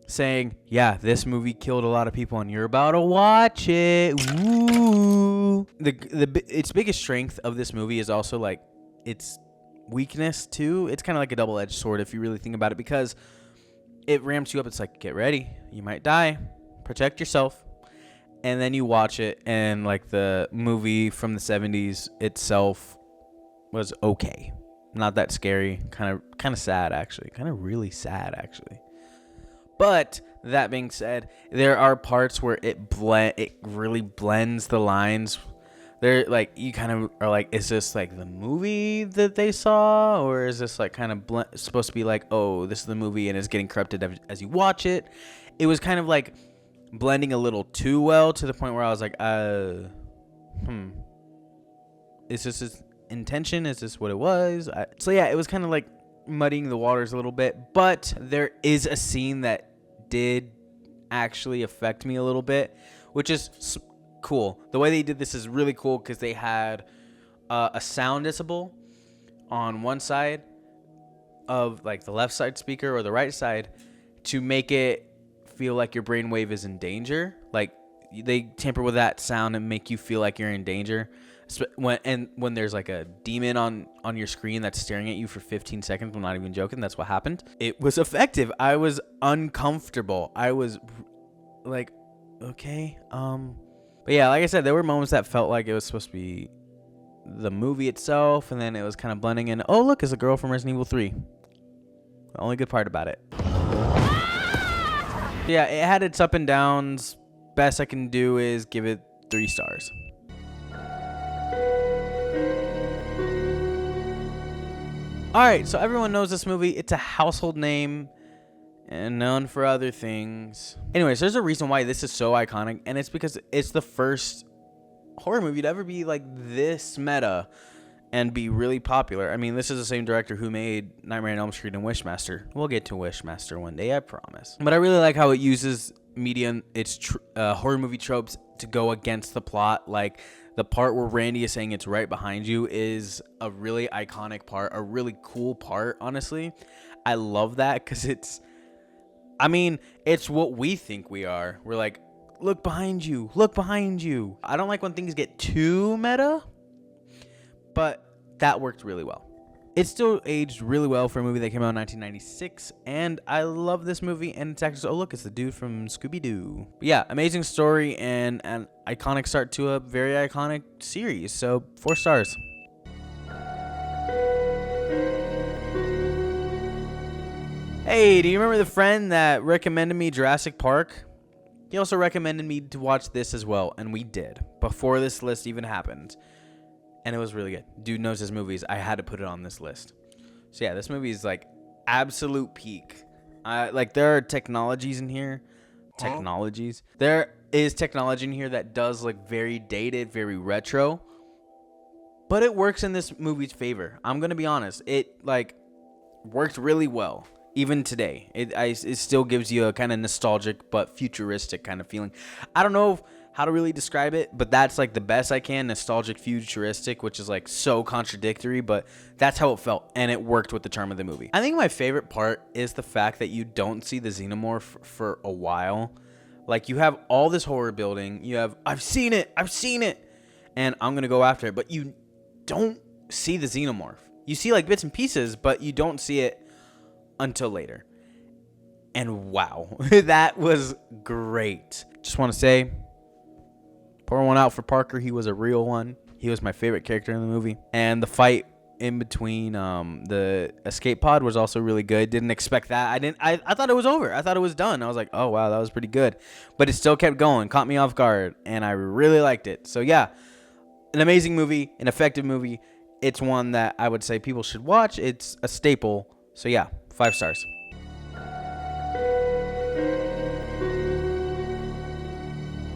saying, yeah, this movie killed a lot of people and you're about to watch it. Woo. Its biggest strength of this movie is also like its weakness too. It's kind of like a double-edged sword if you really think about it, because it ramps you up. It's like, get ready, you might die, protect yourself. And then you watch it, and like the movie from the 70s itself was okay. Not that scary. Kind of sad, actually. Kind of really sad, actually. But that being said, there are parts where it really blends the lines. There, like, you kind of are like, is this like the movie that they saw, or is this like kind of supposed to be like, oh, this is the movie and it's getting corrupted as you watch it? It was kind of like blending a little too well, to the point where I was like, is this his intention? Is this what it was? So yeah, it was kind of like muddying the waters a little bit. But there is a scene that did actually affect me a little bit, which is cool. The way they did this is really cool, because they had a sound decibel on one side of like the left side speaker or the right side to make it feel like your brainwave is in danger. Like they tamper with that sound and make you feel like you're in danger. When there's like a demon on your screen that's staring at you for 15 seconds, I'm not even joking, that's what happened. It was effective. I was uncomfortable. I was like, okay. But yeah, like I said, there were moments that felt like it was supposed to be the movie itself, and then it was kind of blending in. Oh, look, it's a girl from Resident Evil 3. The only good part about it. Yeah, it had its up and downs. Best I can do is give it 3 stars. Alright, so everyone knows this movie. It's a household name and known for other things. Anyways, there's a reason why this is so iconic, and it's because it's the first horror movie to ever be like this meta and be really popular. I mean, this is the same director who made Nightmare on Elm Street and Wishmaster. We'll get to Wishmaster one day, I promise. But I really like how it uses media, its horror movie tropes to go against the plot. Like the part where Randy is saying it's right behind you is a really iconic part, a really cool part, honestly. I love that because it's what we think we are. We're like, look behind you, look behind you. I don't like when things get too meta, but that worked really well. It still aged really well for a movie that came out in 1996, and I love this movie, and it's actually, oh look, it's the dude from Scooby-Doo. But yeah, amazing story and an iconic start to a very iconic series, so 4 stars. Hey, do you remember the friend that recommended me Jurassic Park? He also recommended me to watch this as well, and we did, before this list even happened. And it was really good. Dude knows his movies. I had to put it on this list. So yeah, this movie is like absolute peak. Like there are technologies in here technologies. There is technology in here that does look very dated, very retro, but it works in this movie's favor. I'm gonna be honest, it like worked really well. Even today, it still gives you a kind of nostalgic but futuristic kind of feeling. I don't know how to really describe it, but that's like the best I can. Nostalgic, futuristic, which is like so contradictory, but that's how it felt, and it worked with the charm of the movie. I think my favorite part is the fact that you don't see the xenomorph for a while. Like, you have all this horror building. You have, I've seen it, and I'm gonna go after it, but you don't see the xenomorph. You see like bits and pieces, but you don't see it until later. And wow, that was great. Just want to say, pour one out for Parker. He was a real one. He was my favorite character in the movie. And the fight in between the escape pod was also really good. Didn't expect that. I thought it was over. I thought it was done. I was like, oh wow, that was pretty good. But it still kept going, caught me off guard, and I really liked it. So yeah, an amazing movie, an effective movie. It's one that I would say people should watch. It's a staple. So yeah, 5 stars.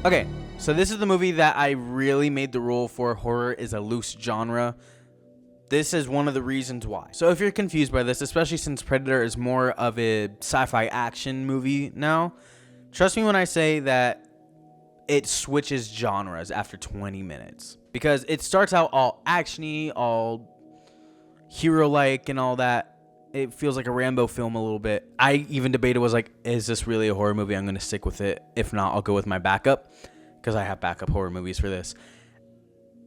Okay, so this is the movie that I really made the rule for horror is a loose genre. This is one of the reasons why. So if you're confused by this, especially since Predator is more of a sci-fi action movie now, trust me when I say that it switches genres after 20 minutes. Because it starts out all actiony, all hero-like and all that. It feels like a Rambo film a little bit. I even debated, was like, is this really a horror movie? I'm going to stick with it. If not, I'll go with my backup, because I have backup horror movies for this.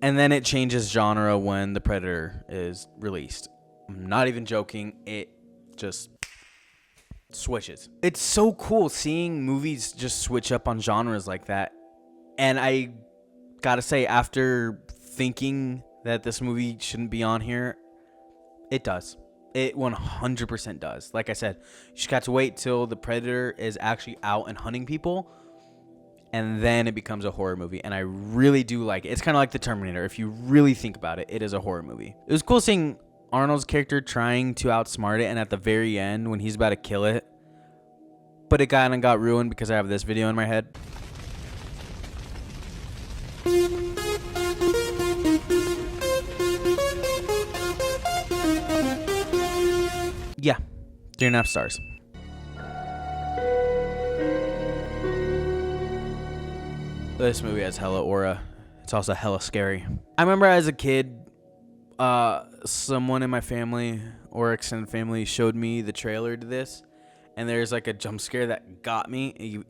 And then it changes genre when The Predator is released. I'm not even joking. It just switches. It's so cool seeing movies just switch up on genres like that. And I gotta say, after thinking that this movie shouldn't be on here, it does. It 100% does. Like I said, you just got to wait till The Predator is actually out and hunting people, and then it becomes a horror movie. And I really do like it. It's kind of like The Terminator. If you really think about it, it is a horror movie. It was cool seeing Arnold's character trying to outsmart it, and at the very end when he's about to kill it, but it kind of got ruined because I have this video in my head. Yeah, 3.5 stars. This movie has hella aura. It's also hella scary. I remember as a kid, someone in my family or extended family showed me the trailer to this, and there's like a jump scare that got me.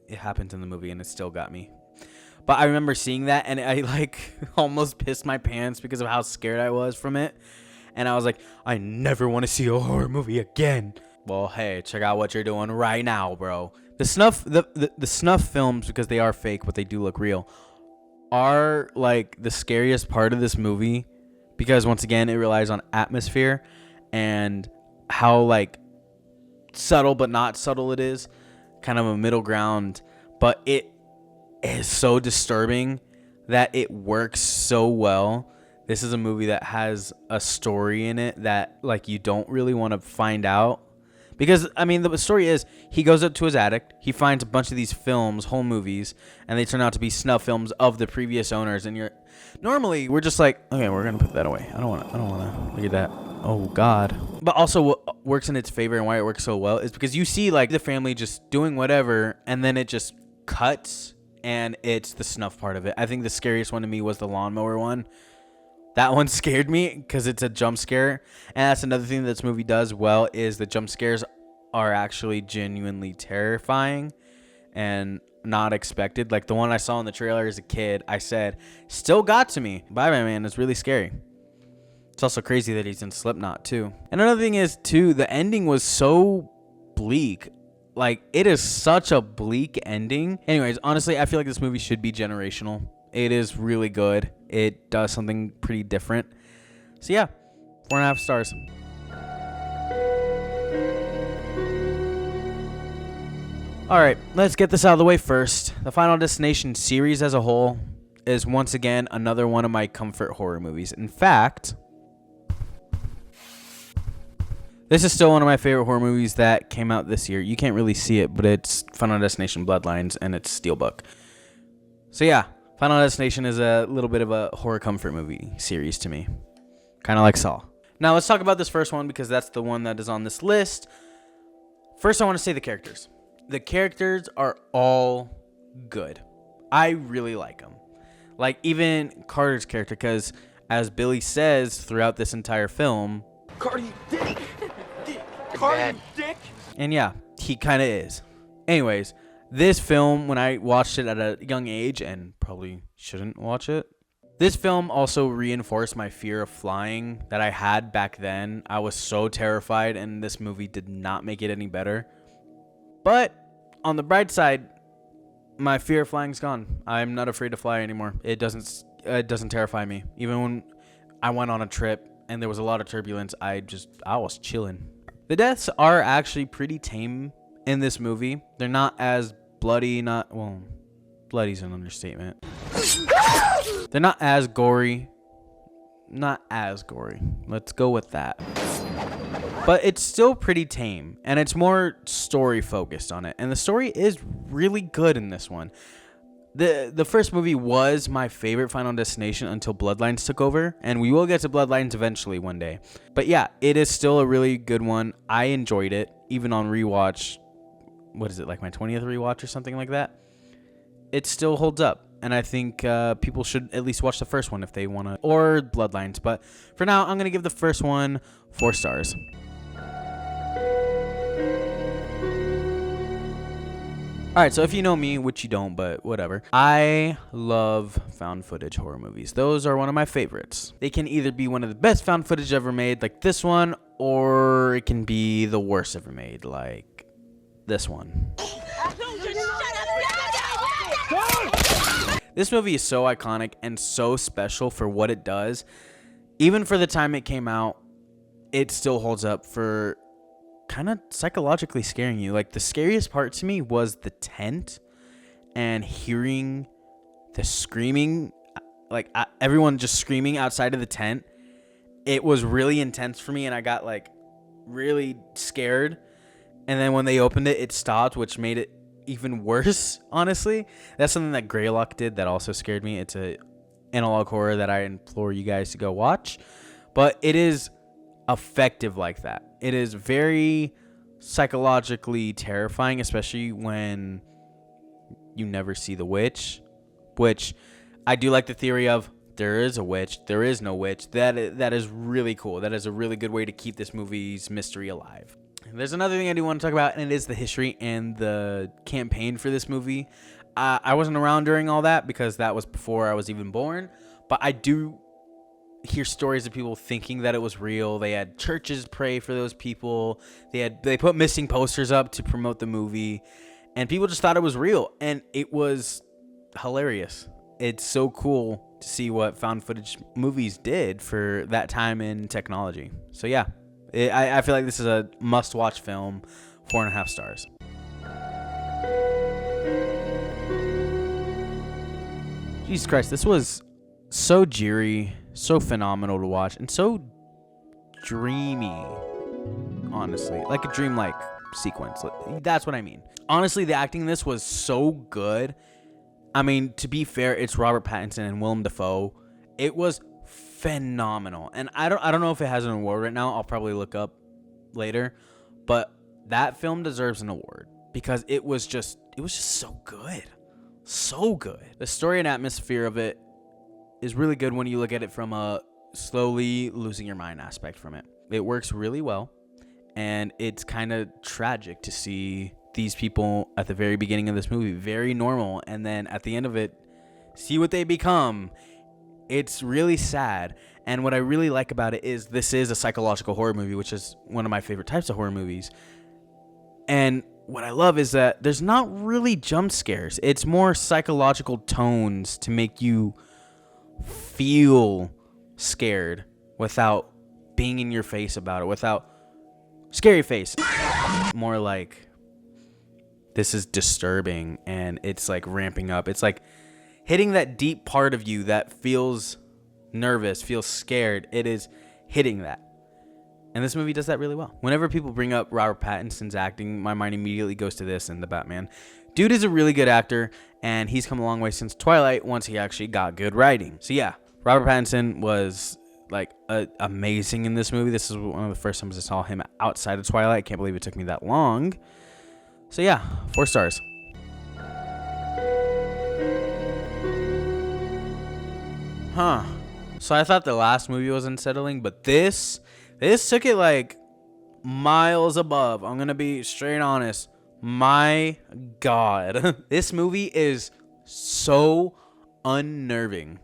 It happens in the movie, and it still got me. But I remember seeing that, and I like almost pissed my pants because of how scared I was from it. And I was like, I never want to see a horror movie again. Well, hey, check out what you're doing right now, bro. The snuff films, because they are fake, but they do look real, are like the scariest part of this movie, because once again, it relies on atmosphere and how like subtle but not subtle it is, kind of a middle ground. But it is so disturbing that it works so well. This is a movie that has a story in it that like you don't really want to find out. Because, I mean, the story is he goes up to his attic, he finds a bunch of these films, whole movies, and they turn out to be snuff films of the previous owners. And normally we're just like, okay, we're going to put that away. I don't want to look at that. Oh, God. But also what works in its favor and why it works so well is because you see like the family just doing whatever, and then it just cuts, and it's the snuff part of it. I think the scariest one to me was the lawnmower one. That one scared me because it's a jump scare. And that's another thing that this movie does well, is the jump scares are actually genuinely terrifying and not expected. Like the one I saw in the trailer as a kid, I said, still got to me. Bye, man. It's really scary. It's also crazy that he's in Slipknot too. And another thing is too, the ending was so bleak. Like, it is such a bleak ending. Anyways, honestly, I feel like this movie should be generational. It is really good. It does something pretty different. So yeah, 4.5 stars. All right, let's get this out of the way first. The Final Destination series as a whole is once again another one of my comfort horror movies. In fact, This is still one of my favorite horror movies that came out this year. You can't really see it, but it's Final Destination Bloodlines, and it's Steelbook. So yeah, Final Destination is a little bit of a horror comfort movie series to me. Kind of like Saw. Now let's talk about this first one because that's the one that is on this list. First, I want to say the characters. The characters are all good. I really like them. Like even Carter's character, because as Billy says throughout this entire film, Cardi, dick! Cardi, dick! and yeah, he kind of is. Anyways, this film, when I watched it at a young age, and probably shouldn't watch it, this film also reinforced my fear of flying that I had back then. I was so terrified, and this movie did not make it any better. But on the bright side, my fear of flying's gone. I'm not afraid to fly anymore. It doesn't terrify me. Even when I went on a trip and there was a lot of turbulence, I was chilling. The deaths are actually pretty tame in this movie. They're not as bloody, bloody's an understatement. They're not as gory. Let's go with that. But it's still pretty tame, and it's more story focused on it. And the story is really good in this one. The first movie was my favorite Final Destination until Bloodlines took over, and we will get to Bloodlines eventually one day. But yeah, it is still a really good one. I enjoyed it, even on rewatch. What is it, like my 20th rewatch or something like that? It still holds up. And I think people should at least watch the first one if they want to, or Bloodlines. But for now, I'm going to give the first one 4 stars. All right, so if you know me, which you don't, but whatever, I love found footage horror movies. Those are one of my favorites. They can either be one of the best found footage ever made, like this one, or it can be the worst ever made, like this one. This movie is so iconic and so special for what it does. Even for the time it came out, it still holds up for kind of psychologically scaring you. Like, the scariest part to me was the tent and hearing the screaming, like everyone just screaming outside of the tent. It was really intense for me, and I got like really scared. And then when they opened it, it stopped, which made it even worse, honestly. That's something that Greylock did that also scared me. It's a analog horror that I implore you guys to go watch. But it is effective like that. It is very psychologically terrifying, especially when you never see the witch, which I do like the theory of there is a witch, there is no witch. That is really cool. That is a really good way to keep this movie's mystery alive. There's another thing I do want to talk about, and it is the history and the campaign for this movie. I wasn't around during all that because that was before I was even born, but I do hear stories of people thinking that it was real. They had churches pray for those people. They put missing posters up to promote the movie, and people just thought it was real, and it was hilarious. It's so cool to see what found footage movies did for that time in technology. So yeah, I feel like this is a must-watch film. 4.5 stars. Jesus Christ, this was so dreary, so phenomenal to watch, and so dreamy, honestly. Like a dreamlike sequence. That's what I mean. Honestly, the acting in this was so good. I mean, to be fair, it's Robert Pattinson and Willem Dafoe. It was phenomenal. And I don't know if it has an award right now. I'll probably look up later. But that film deserves an award because it was just so good. So good. The story and atmosphere of it is really good when you look at it from a slowly losing your mind aspect from it. It works really well, and it's kind of tragic to see these people at the very beginning of this movie, very normal, and then at the end of it, see what they become. It's really sad, and what I really like about it is this is a psychological horror movie, which is one of my favorite types of horror movies. And what I love is that there's not really jump scares. It's more psychological tones to make you feel scared without being in your face about it, without scary face. More like, this is disturbing, and it's like ramping up. It's like hitting that deep part of you that feels nervous, feels scared. It is hitting that. And this movie does that really well. Whenever people bring up Robert Pattinson's acting, my mind immediately goes to this and the Batman. Dude is a really good actor, and he's come a long way since Twilight once he actually got good writing. So yeah, Robert Pattinson was like amazing in this movie. This is one of the first times I saw him outside of Twilight. I can't believe it took me that long. So yeah, 4 stars. So I thought the last movie was unsettling, but this took it like miles above. I'm gonna be straight honest. My God, this movie is so unnerving.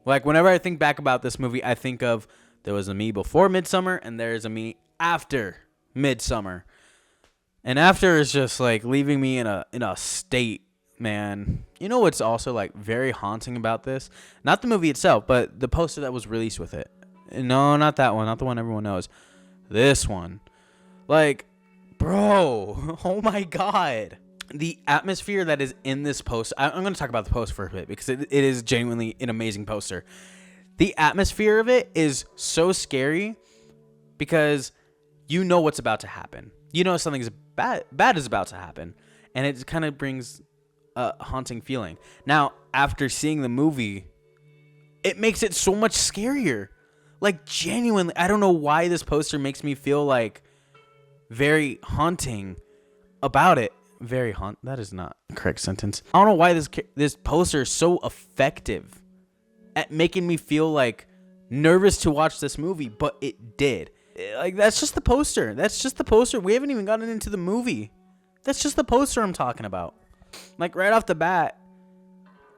Like, whenever I think back about this movie, I think of there was a me before Midsommar and there's a me after Midsommar. And after is just like leaving me in a state, man. You know what's also like very haunting about this? Not the movie itself, but the poster that was released with it. No, not that one. Not the one everyone knows. This one. Like, bro, oh my God. The atmosphere that is in this poster, I'm going to talk about the poster for a bit because it is genuinely an amazing poster. The atmosphere of it is so scary because you know what's about to happen. You know something's bad is about to happen, and it kind of brings a haunting feeling. Now, after seeing the movie, it makes it so much scarier. Like, genuinely, I don't know why this poster makes me feel like very haunting about it. That is not a correct sentence. I don't know why this poster is so effective at making me feel like nervous to watch this movie, but it did. Like, that's just the poster. We haven't even gotten into the movie. That's just the poster I'm talking about. Like, right off the bat,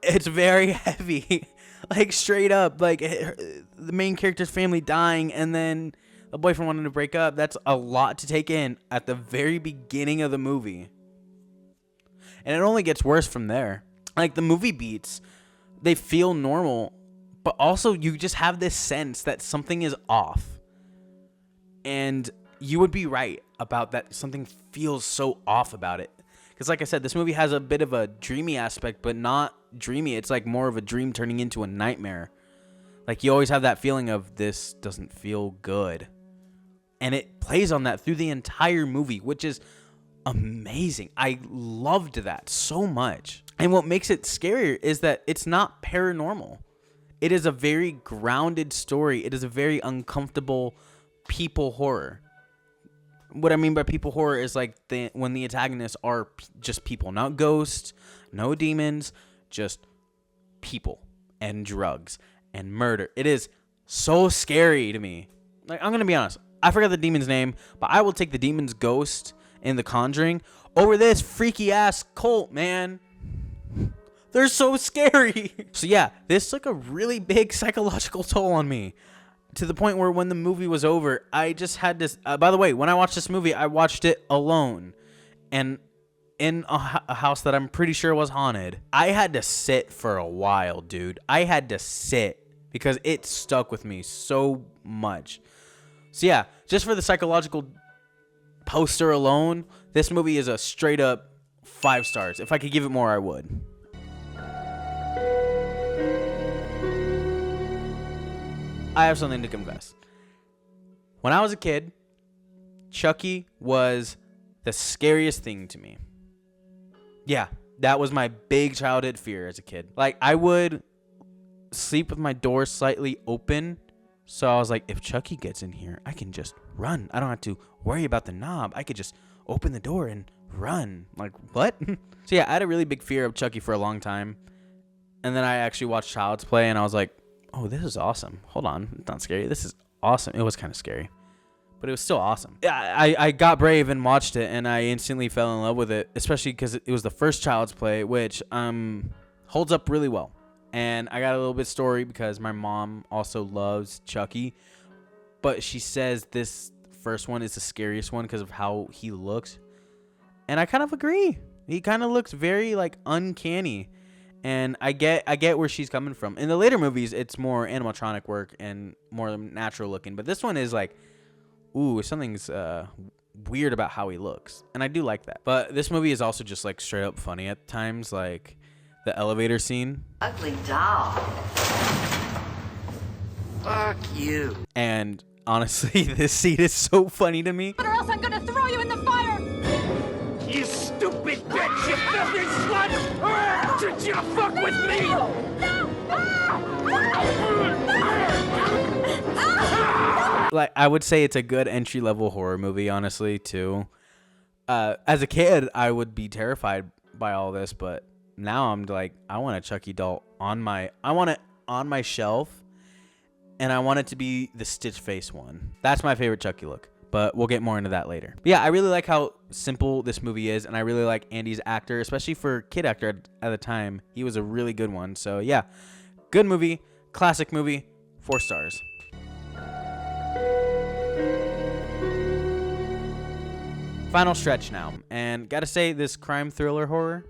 it's very heavy. Like, straight up, like the main character's family dying and then the boyfriend wanting to break up. That's a lot to take in at the very beginning of the movie. And it only gets worse from there. Like, the movie beats, they feel normal, but also you just have this sense that something is off. And you would be right about that. Something feels so off about it. Because like I said, this movie has a bit of a dreamy aspect, but not dreamy. It's like more of a dream turning into a nightmare. Like, you always have that feeling of this doesn't feel good. And it plays on that through the entire movie, which is amazing. I loved that so much. And what makes it scarier is that it's not paranormal. It is a very grounded story. It is a very uncomfortable people horror. What I mean by people horror is like when the antagonists are just people, not ghosts, no demons, just people and drugs and murder. It is so scary to me. Like, I'm going to be honest. I forgot the demon's name, but I will take the demon's ghost in The Conjuring over this freaky ass cult, man. They're so scary. So yeah, this took a really big psychological toll on me, to the point where when the movie was over, I just had this. By the way, when I watched this movie, I watched it alone, and in a house that I'm pretty sure was haunted. I had to sit for a while, dude. I had to sit because it stuck with me so much. So yeah, just for the psychological poster alone, this movie is a straight up 5 stars. If I could give it more, I would. I have something to confess. When I was a kid, Chucky was the scariest thing to me. Yeah, that was my big childhood fear as a kid. Like, I would sleep with my door slightly open. So I was like, if Chucky gets in here, I can just run. I don't have to worry about the knob. I could just open the door and run. Like, what? So yeah, I had a really big fear of Chucky for a long time. And then I actually watched Child's Play and I was like, oh, this is awesome. Hold on. It's not scary. This is awesome. It was kind of scary, but it was still awesome. Yeah, I got brave and watched it, and I instantly fell in love with it, especially because it was the first Child's Play, which holds up really well. And I got a little bit story because my mom also loves Chucky, but she says this first one is the scariest one because of how he looks. And I kind of agree. He kind of looks very like uncanny. And I get where she's coming from. In the later movies, it's more animatronic work and more natural looking. But this one is like, ooh, something's weird about how he looks. And I do like that. But this movie is also just like straight up funny at times. Like the elevator scene. Ugly doll. Fuck you. And honestly, this scene is so funny to me. Or else I'm gonna throw you in the fire! You stupid bitch, you filthy slut! Did you fuck with me? Like, I would say it's a good entry-level horror movie, honestly, too. As a kid, I would be terrified by all this, but now I'm like, I want a Chucky doll on my shelf, and I want it to be the Stitch face one. That's my favorite Chucky look, but we'll get more into that later. But yeah, I really like how simple this movie is, and I really like Andy's actor, especially for a kid actor at the time. He was a really good one. So yeah, good movie, classic movie, 4 stars. Final stretch now, and gotta say, this crime thriller horror,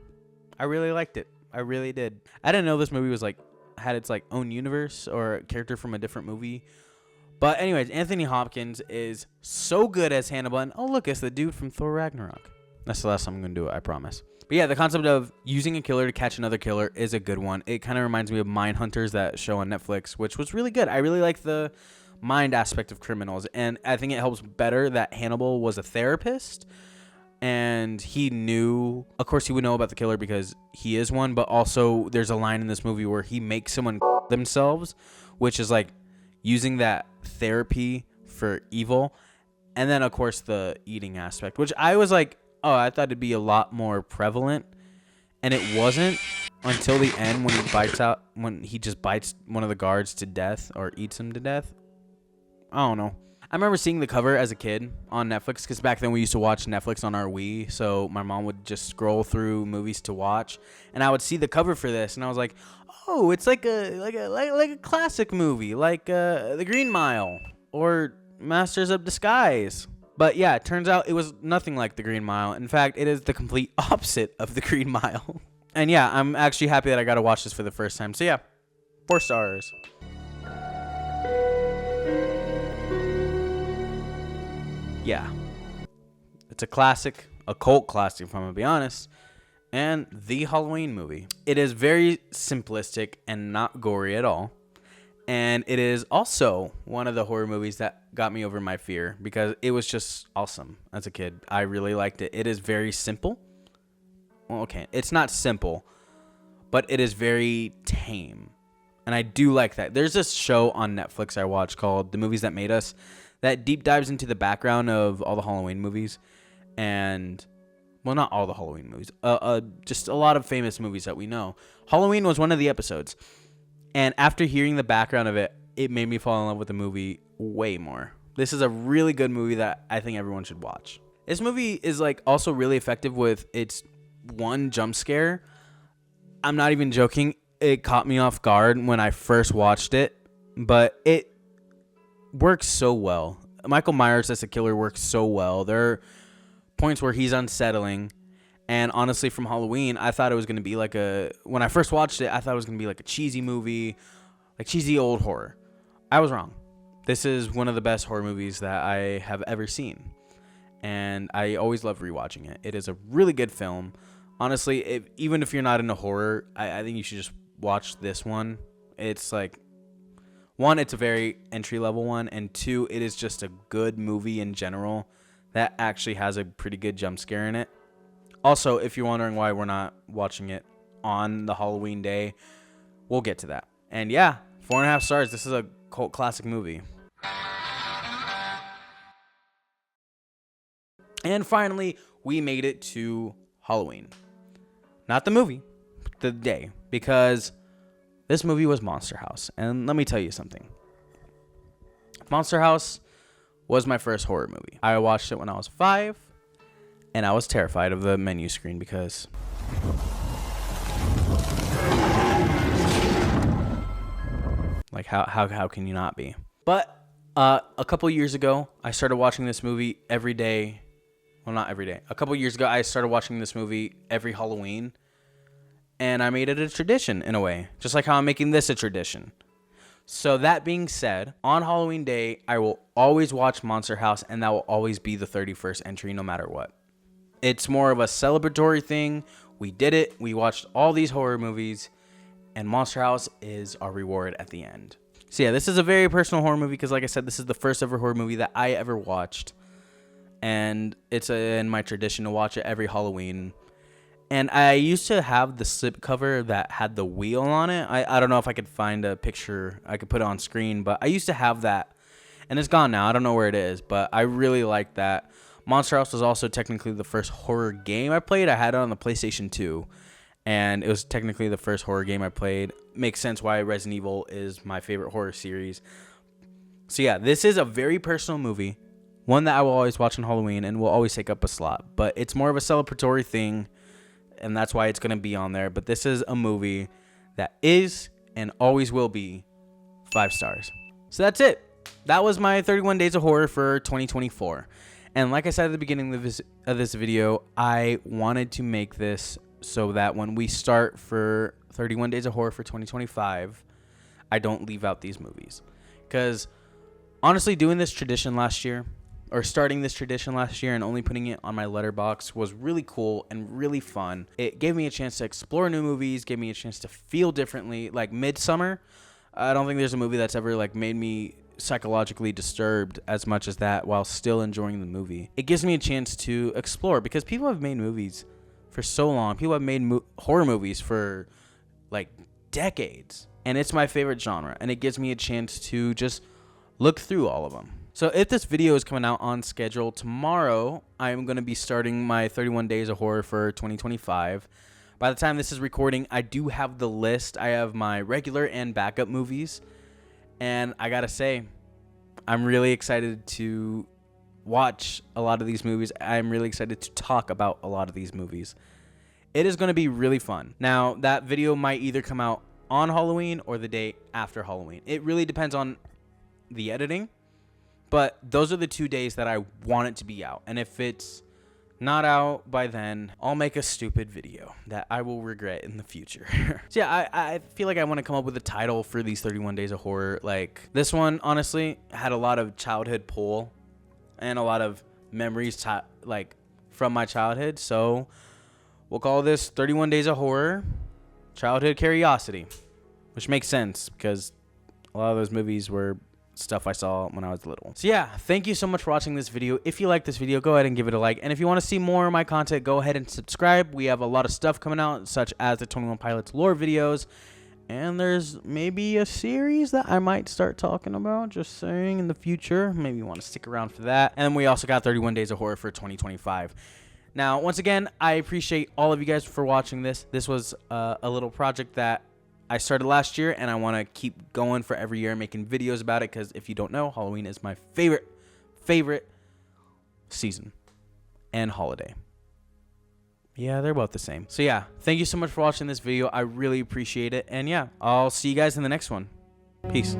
I really liked it. I really did. I didn't know this movie was like had its like own universe or a character from a different movie. But anyways, Anthony Hopkins is so good as Hannibal, and oh look, it's the dude from Thor Ragnarok. That's the last time I'm gonna do it, I promise. But yeah, the concept of using a killer to catch another killer is a good one. It kind of reminds me of Mindhunters, that show on Netflix, which was really good. I really like the mind aspect of criminals, and I think it helps better that Hannibal was a therapist, and he knew, of course he would know about the killer because he is one, but also there's a line in this movie where he makes someone themselves, which is like using that therapy for evil. And then of course the eating aspect, which I was like, oh, I thought it'd be a lot more prevalent, and it wasn't until the end when he just bites one of the guards to death or eats him to death. I don't know. I remember seeing the cover as a kid on Netflix, because back then we used to watch Netflix on our Wii, so my mom would just scroll through movies to watch, and I would see the cover for this, and I was like, oh, it's like a classic movie, like The Green Mile or Masters of Disguise. But yeah, it turns out it was nothing like The Green Mile. In fact, it is the complete opposite of The Green Mile. And yeah, I'm actually happy that I got to watch this for the first time. So yeah, 4 stars. Yeah, it's a classic, a cult classic, if I'm gonna be honest, and the Halloween movie. It is very simplistic and not gory at all, and it is also one of the horror movies that got me over my fear, because it was just awesome as a kid. I really liked it. It is very simple. Well, okay, it's not simple, but it is very tame, and I do like that. There's this show on Netflix I watch called The Movies That Made Us, that deep dives into the background of all the Halloween movies, and, well, not all the Halloween movies, just a lot of famous movies that we know. Halloween was one of the episodes, and after hearing the background of it, it made me fall in love with the movie way more. This is a really good movie that I think everyone should watch. This movie is like also really effective with its one jump scare. I'm not even joking. It caught me off guard when I first watched it, but it works so well. Michael Myers as a killer works so well. There are points where he's unsettling, and honestly, from Halloween, I thought it was going to be like when I first watched it, I thought it was going to be like a cheesy movie, like cheesy old horror. I was wrong. This is one of the best horror movies that I have ever seen, and I always love rewatching it. It is a really good film. Honestly, even if you're not into horror, I think you should just watch this one. It's like, 1, it's a very entry-level one, and 2, it is just a good movie in general that actually has a pretty good jump scare in it. Also, if you're wondering why we're not watching it on the Halloween day, we'll get to that. And yeah, 4.5 stars. This is a cult classic movie. And finally, we made it to Halloween. Not the movie, the day, because this movie was Monster House, and let me tell you something. Monster House was my first horror movie. I watched it when I was 5, and I was terrified of the menu screen because like how can you not be? But a couple years ago, I started watching this movie every day. Well, not every day. A couple years ago, I started watching this movie every Halloween. And I made it a tradition in a way, just like how I'm making this a tradition. So that being said, on Halloween day, I will always watch Monster House, and that will always be the 31st entry no matter what. It's more of a celebratory thing. We did it. We watched all these horror movies, and Monster House is our reward at the end. So yeah, this is a very personal horror movie because, like I said, this is the first ever horror movie that I ever watched. And it's in my tradition to watch it every Halloween. And I used to have the slipcover that had the wheel on it. I don't know if I could find a picture I could put it on screen, but I used to have that. And it's gone now. I don't know where it is, but I really like that. Monster House was also technically the first horror game I played. I had it on the PlayStation 2. And it was technically the first horror game I played. Makes sense why Resident Evil is my favorite horror series. So yeah, this is a very personal movie. One that I will always watch on Halloween and will always take up a slot. But it's more of a celebratory thing. And that's why it's going to be on there. But this is a movie that is and always will be 5 stars. So that's it. That was my 31 Days of Horror for 2024. And like I said at the beginning of this video, I wanted to make this so that when we start for 31 Days of Horror for 2025, I don't leave out these movies. Because honestly, doing this tradition last year, or starting this tradition last year and only putting it on my letterbox was really cool and really fun. It gave me a chance to explore new movies, gave me a chance to feel differently. Like Midsommar, I don't think there's a movie that's ever like made me psychologically disturbed as much as that while still enjoying the movie. It gives me a chance to explore because people have made movies for so long. People have made horror movies for like decades, and it's my favorite genre, and it gives me a chance to just look through all of them. So if this video is coming out on schedule tomorrow, I'm going to be starting my 31 Days of Horror for 2025. By the time this is recording, I do have the list. I have my regular and backup movies, and I gotta say, I'm really excited to watch a lot of these movies. I'm really excited to talk about a lot of these movies. It is going to be really fun. Now, that video might either come out on Halloween or the day after Halloween. It really depends on the editing, but those are the 2 days that I want it to be out. And if it's not out by then, I'll make a stupid video that I will regret in the future. So yeah, I feel like I want to come up with a title for these 31 Days of Horror. Like this one, honestly, had a lot of childhood pull and a lot of memories like from my childhood. So we'll call this 31 Days of Horror Childhood Curiosity, which makes sense because a lot of those movies were stuff I saw when I was little. So yeah, thank you so much for watching this video. If you like this video, go ahead and give it a like. And if you want to see more of my content, go ahead and subscribe. We have a lot of stuff coming out, such as the 21 Pilots lore videos. And there's maybe a series that I might start talking about, just saying, in the future. Maybe you want to stick around for that. And we also got 31 Days of Horror for 2025. Now, once again, I appreciate all of you guys for watching this. This was a little project that I started last year, and I want to keep going for every year, making videos about it, because if you don't know, Halloween is my favorite season and holiday. Yeah, they're both the same. So yeah, thank you so much for watching this video. I really appreciate it. And yeah, I'll see you guys in the next one. Peace.